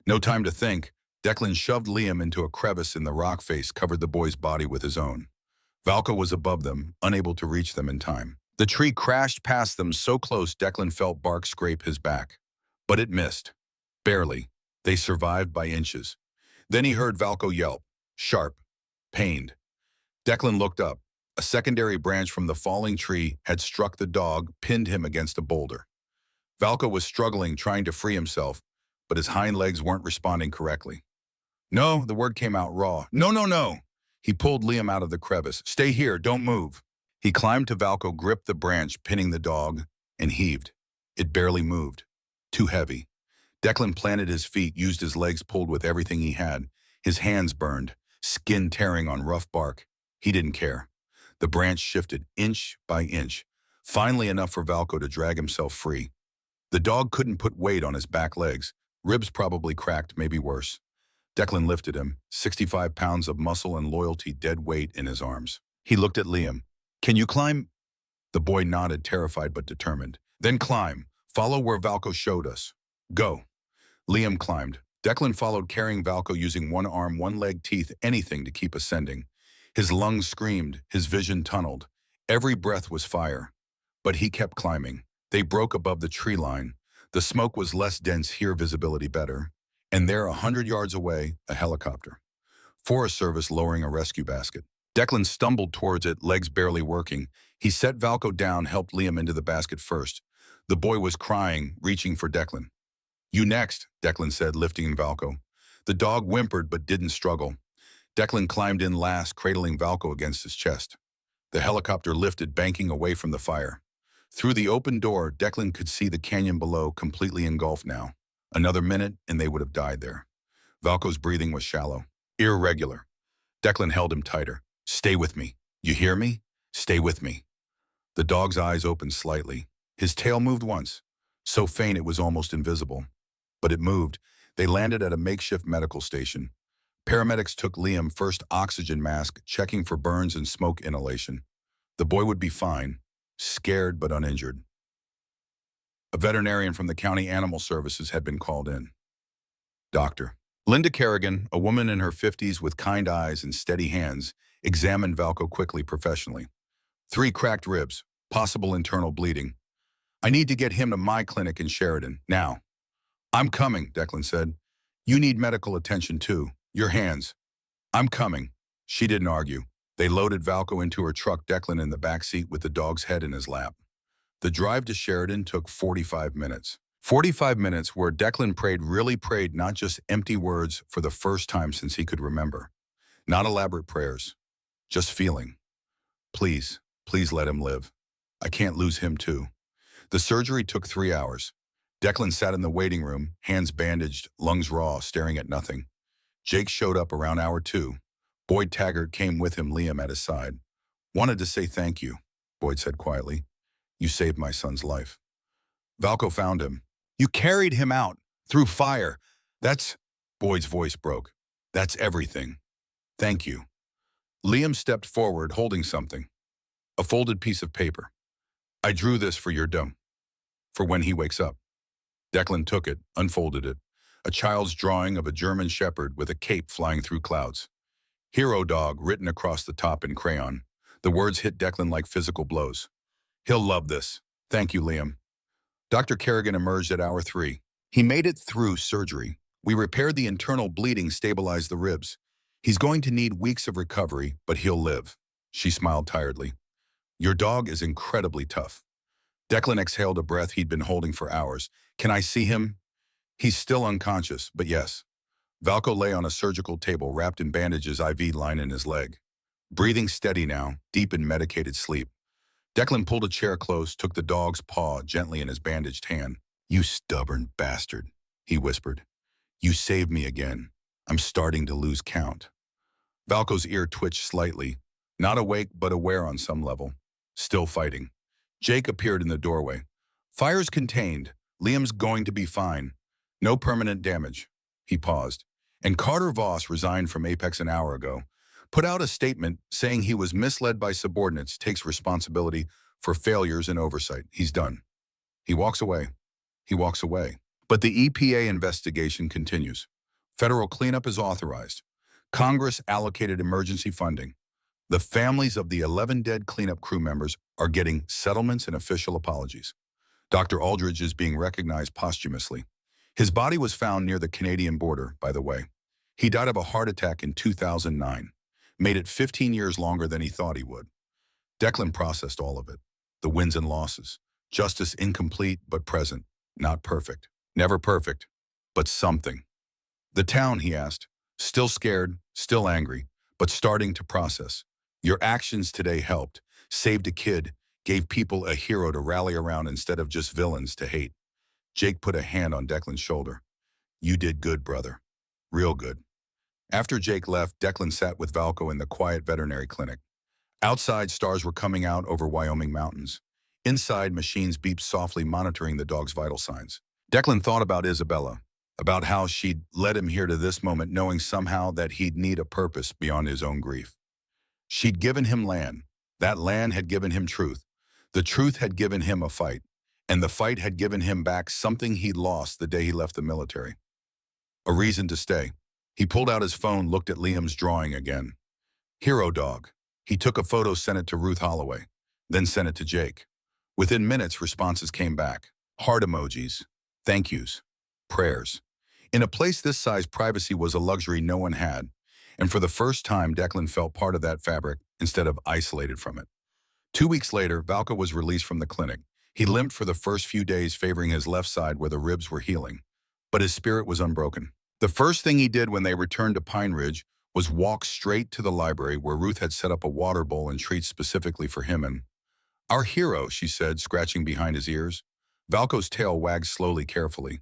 No time to think, Declan shoved Liam into a crevice in the rock face, covered the boy's body with his own. Valco was above them, unable to reach them in time. The tree crashed past them so close Declan felt bark scrape his back. But it missed. Barely. They survived by inches. Then he heard Valco yelp, sharp, pained. Declan looked up. A secondary branch from the falling tree had struck the dog, pinned him against a boulder. Valco was struggling, trying to free himself, but his hind legs weren't responding correctly. No, the word came out raw. No, no, no. He pulled Liam out of the crevice. Stay here, don't move. He climbed to Valco, gripped the branch, pinning the dog, and heaved. It barely moved. Too heavy. Declan planted his feet, used his legs pulled with everything he had. His hands burned, skin tearing on rough bark. He didn't care. The branch shifted inch by inch, finally enough for Valco to drag himself free. The dog couldn't put weight on his back legs. Ribs probably cracked, maybe worse. Declan lifted him, 65 pounds of muscle and loyalty dead weight in his arms. He looked at Liam. Can you climb? The boy nodded, terrified but determined. Then climb. Follow where Valco showed us. Go. Liam climbed. Declan followed, carrying Valco, using one arm, one leg, teeth, anything to keep ascending. His lungs screamed, his vision tunneled. Every breath was fire. But he kept climbing. They broke above the tree line. The smoke was less dense here, visibility better. And there, 100 yards away, a helicopter. Forest Service lowering a rescue basket. Declan stumbled towards it, legs barely working. He set Valco down, helped Liam into the basket first. The boy was crying, reaching for Declan. You next, Declan said, lifting Valco. The dog whimpered but didn't struggle. Declan climbed in last, cradling Valco against his chest. The helicopter lifted, banking away from the fire. Through the open door, Declan could see the canyon below, completely engulfed now. Another minute, and they would have died there. Valco's breathing was shallow, irregular. Declan held him tighter. Stay with me. You hear me? Stay with me. The dog's eyes opened slightly. His tail moved once, so faint it was almost invisible. But it moved. They landed at a makeshift medical station. Paramedics took Liam, first oxygen mask, checking for burns and smoke inhalation. The boy would be fine, scared but uninjured. A veterinarian from the county animal services had been called in. Doctor. Linda Kerrigan, a woman in her 50s with kind eyes and steady hands, examined Valco quickly, professionally. 3 cracked ribs, possible internal bleeding. I need to get him to my clinic in Sheridan, now. I'm coming, Declan said. You need medical attention too. Your hands. I'm coming. She didn't argue. They loaded Valco into her truck, Declan in the back seat with the dog's head in his lap. The drive to Sheridan took 45 minutes. 45 minutes where Declan really prayed, not just empty words, for the first time since he could remember. Not elaborate prayers, just feeling. Please, please let him live. I can't lose him too. The surgery took 3 hours. Declan sat in the waiting room, hands bandaged, lungs raw, staring at nothing. Jake showed up around hour 2. Boyd Taggart came with him, Liam at his side. Wanted to say thank you, Boyd said quietly. You saved my son's life. Valco found him. You carried him out, through fire. Boyd's voice broke. That's everything. Thank you. Liam stepped forward, holding something. A folded piece of paper. I drew this for your dome. For when he wakes up. Declan took it, unfolded it. A child's drawing of a German shepherd with a cape flying through clouds. Hero dog written across the top in crayon. The words hit Declan like physical blows. He'll love this. Thank you, Liam. Dr. Kerrigan emerged at hour 3. He made it through surgery. We repaired the internal bleeding, stabilized the ribs. He's going to need weeks of recovery, but he'll live. She smiled tiredly. Your dog is incredibly tough. Declan exhaled a breath he'd been holding for hours. Can I see him? He's still unconscious, but yes. Valko lay on a surgical table wrapped in bandages, IV line in his leg. Breathing steady now, deep in medicated sleep. Declan pulled a chair close, took the dog's paw gently in his bandaged hand. You stubborn bastard, he whispered. You saved me again. I'm starting to lose count. Valko's ear twitched slightly, not awake but aware on some level. Still fighting. Jake appeared in the doorway. Fire's contained. Liam's going to be fine. No permanent damage. He paused. And Carter Voss resigned from Apex an hour ago. Put out a statement saying he was misled by subordinates, takes responsibility for failures and oversight. He's done. He walks away. He walks away. But the EPA investigation continues. Federal cleanup is authorized. Congress allocated emergency funding. The families of the 11 dead cleanup crew members are getting settlements and official apologies. Dr. Aldridge is being recognized posthumously. His body was found near the Canadian border, by the way. He died of a heart attack in 2009. Made it 15 years longer than he thought he would. Declan processed all of it. The wins and losses. Justice incomplete but present. Not perfect. Never perfect. But something. The town, he asked. Still scared, still angry, but starting to process. Your actions today helped. Saved a kid. Gave people a hero to rally around instead of just villains to hate. Jake put a hand on Declan's shoulder. You did good, brother. Real good. After Jake left, Declan sat with Valko in the quiet veterinary clinic. Outside, stars were coming out over Wyoming mountains. Inside, machines beeped softly, monitoring the dog's vital signs. Declan thought about Isabella, about how she'd led him here to this moment, knowing somehow that he'd need a purpose beyond his own grief. She'd given him land. That land had given him truth. The truth had given him a fight. And the fight had given him back something he'd lost the day he left the military. A reason to stay. He pulled out his phone, looked at Liam's drawing again. Hero dog. He took a photo, sent it to Ruth Holloway, then sent it to Jake. Within minutes, responses came back. Heart emojis, thank yous, prayers. In a place this size, privacy was a luxury no one had, and for the first time, Declan felt part of that fabric instead of isolated from it. 2 weeks later, Valko was released from the clinic. He limped for the first few days, favoring his left side where the ribs were healing, but his spirit was unbroken. The first thing he did when they returned to Pine Ridge was walk straight to the library where Ruth had set up a water bowl and treats specifically for him. And our hero, she said, scratching behind his ears. Valko's tail wagged slowly, carefully.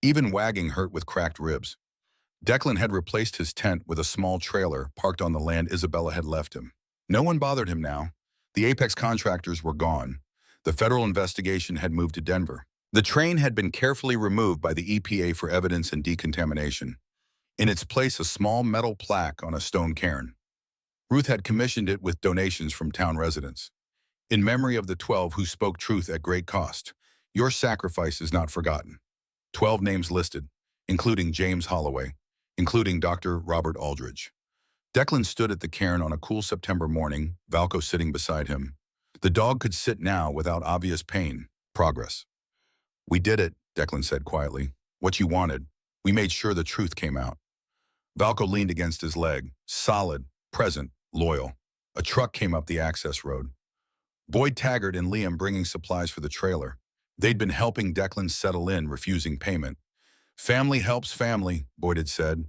Even wagging hurt with cracked ribs. Declan had replaced his tent with a small trailer parked on the land Isabella had left him. No one bothered him now. The Apex contractors were gone. The federal investigation had moved to Denver. The train had been carefully removed by the EPA for evidence and decontamination. In its place, a small metal plaque on a stone cairn. Ruth had commissioned it with donations from town residents. In memory of the 12 who spoke truth at great cost, your sacrifice is not forgotten. 12 names listed, including James Holloway, including Dr. Robert Aldridge. Declan stood at the cairn on a cool September morning, Valko sitting beside him. The dog could sit now without obvious pain. Progress. We did it, Declan said quietly. What you wanted. We made sure the truth came out. Valko leaned against his leg, solid, present, loyal. A truck came up the access road. Boyd Taggart and Liam bringing supplies for the trailer. They'd been helping Declan settle in, refusing payment. Family helps family, Boyd had said.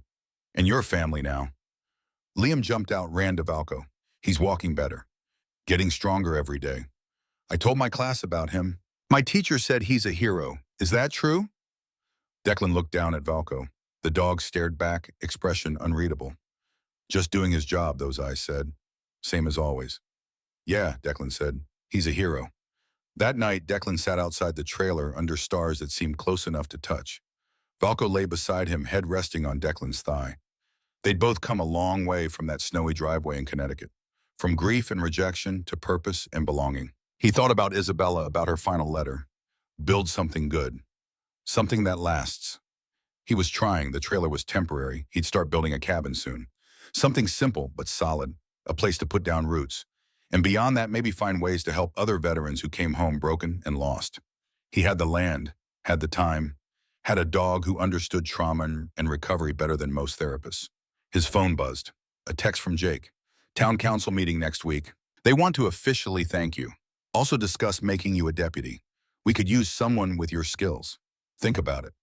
And your family now. Liam jumped out, ran to Valko. He's walking better. Getting stronger every day. I told my class about him. My teacher said he's a hero. Is that true? Declan looked down at Valko. The dog stared back, expression unreadable. Just doing his job, those eyes said. Same as always. Yeah, Declan said. He's a hero. That night, Declan sat outside the trailer under stars that seemed close enough to touch. Valko lay beside him, head resting on Declan's thigh. They'd both come a long way from that snowy driveway in Connecticut. From grief and rejection to purpose and belonging. He thought about Isabella, about her final letter. Build something good. Something that lasts. He was trying. The trailer was temporary. He'd start building a cabin soon. Something simple but solid. A place to put down roots. And beyond that, maybe find ways to help other veterans who came home broken and lost. He had the land, had the time, Had a dog who understood trauma and recovery better than most therapists. His phone buzzed. A text from Jake. Town council meeting next week. They want to officially thank you. Also discuss making you a deputy. We could use someone with your skills. Think about it.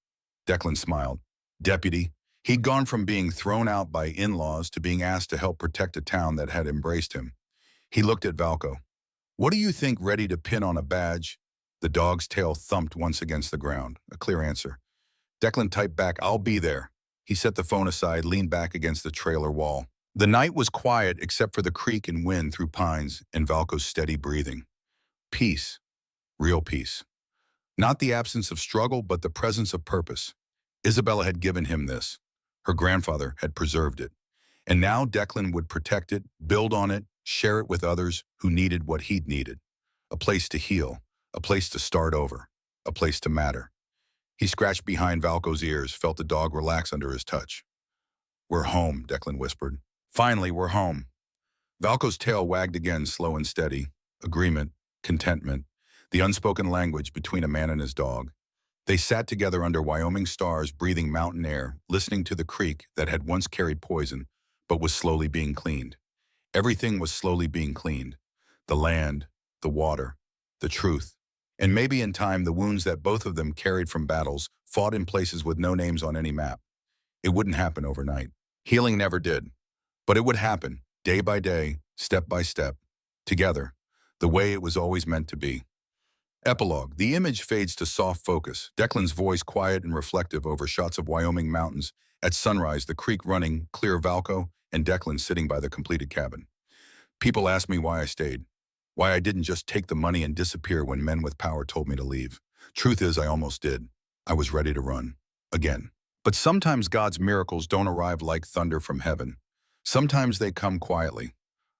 Declan smiled. Deputy. He'd gone from being thrown out by in-laws to being asked to help protect a town that had embraced him. He looked at Valco. What do you think, ready to pin on a badge? The dog's tail thumped once against the ground. A clear answer. Declan typed back, I'll be there. He set the phone aside, leaned back against the trailer wall. The night was quiet except for the creak and wind through pines and Valco's steady breathing. Peace. Real peace. Not the absence of struggle, but the presence of purpose. Isabella had given him this. Her grandfather had preserved it. And now Declan would protect it, build on it, share it with others who needed what he'd needed. A place to heal, a place to start over, a place to matter. He scratched behind Valco's ears, felt the dog relax under his touch. We're home, Declan whispered. Finally, we're home. Valco's tail wagged again, slow and steady. Agreement, contentment, the unspoken language between a man and his dog. They sat together under Wyoming stars, breathing mountain air, listening to the creek that had once carried poison, but was slowly being cleaned. Everything was slowly being cleaned. The land, the water, the truth. And maybe in time, the wounds that both of them carried from battles, fought in places with no names on any map. It wouldn't happen overnight. Healing never did. But it would happen, day by day, step by step, together, the way it was always meant to be. Epilogue. The image fades to soft focus, Declan's voice quiet and reflective over shots of Wyoming mountains. At sunrise, the creek running, clear Valco, and Declan sitting by the completed cabin. People ask me why I stayed. Why I didn't just take the money and disappear when men with power told me to leave. Truth is, I almost did. I was ready to run. Again. But sometimes God's miracles don't arrive like thunder from heaven. Sometimes they come quietly.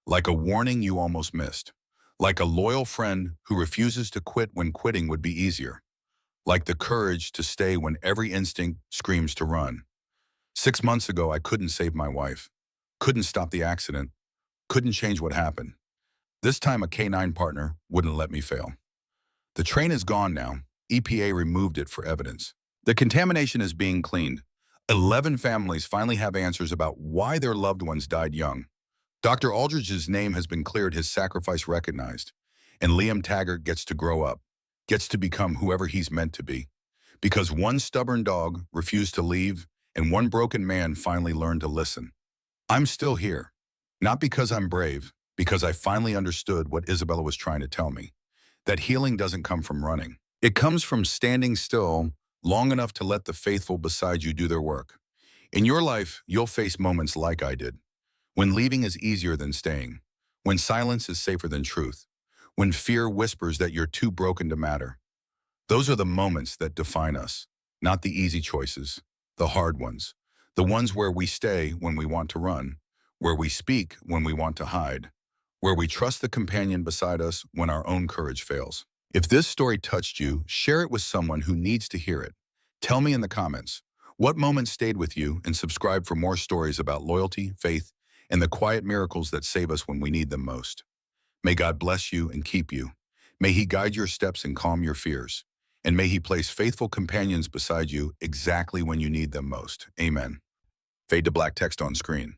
Like a warning you almost missed. Like a loyal friend who refuses to quit when quitting would be easier. Like the courage to stay when every instinct screams to run. 6 months ago, I couldn't save my wife. Couldn't stop the accident. Couldn't change what happened. This time a K9 partner wouldn't let me fail. The train is gone now. EPA removed it for evidence. The contamination is being cleaned. 11 families finally have answers about why their loved ones died young. Dr. Aldridge's name has been cleared, his sacrifice recognized. And Liam Taggart gets to grow up, gets to become whoever he's meant to be. Because one stubborn dog refused to leave, and one broken man finally learned to listen. I'm still here. Not because I'm brave, because I finally understood what Isabella was trying to tell me. That healing doesn't come from running. It comes from standing still long enough to let the faithful beside you do their work. In your life, you'll face moments like I did. When leaving is easier than staying. When silence is safer than truth. When fear whispers that you're too broken to matter. Those are the moments that define us. Not the easy choices. The hard ones. The ones where we stay when we want to run. Where we speak when we want to hide. Where we trust the companion beside us when our own courage fails. If this story touched you, share it with someone who needs to hear it. Tell me in the comments, what moments stayed with you, and subscribe for more stories about loyalty, faith, and the quiet miracles that save us when we need them most. May God bless you and keep you. May He guide your steps and calm your fears. And may He place faithful companions beside you exactly when you need them most. Amen. Fade to black text on screen.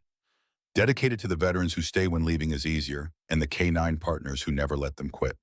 Dedicated to the veterans who stay when leaving is easier, and the K9 partners who never let them quit.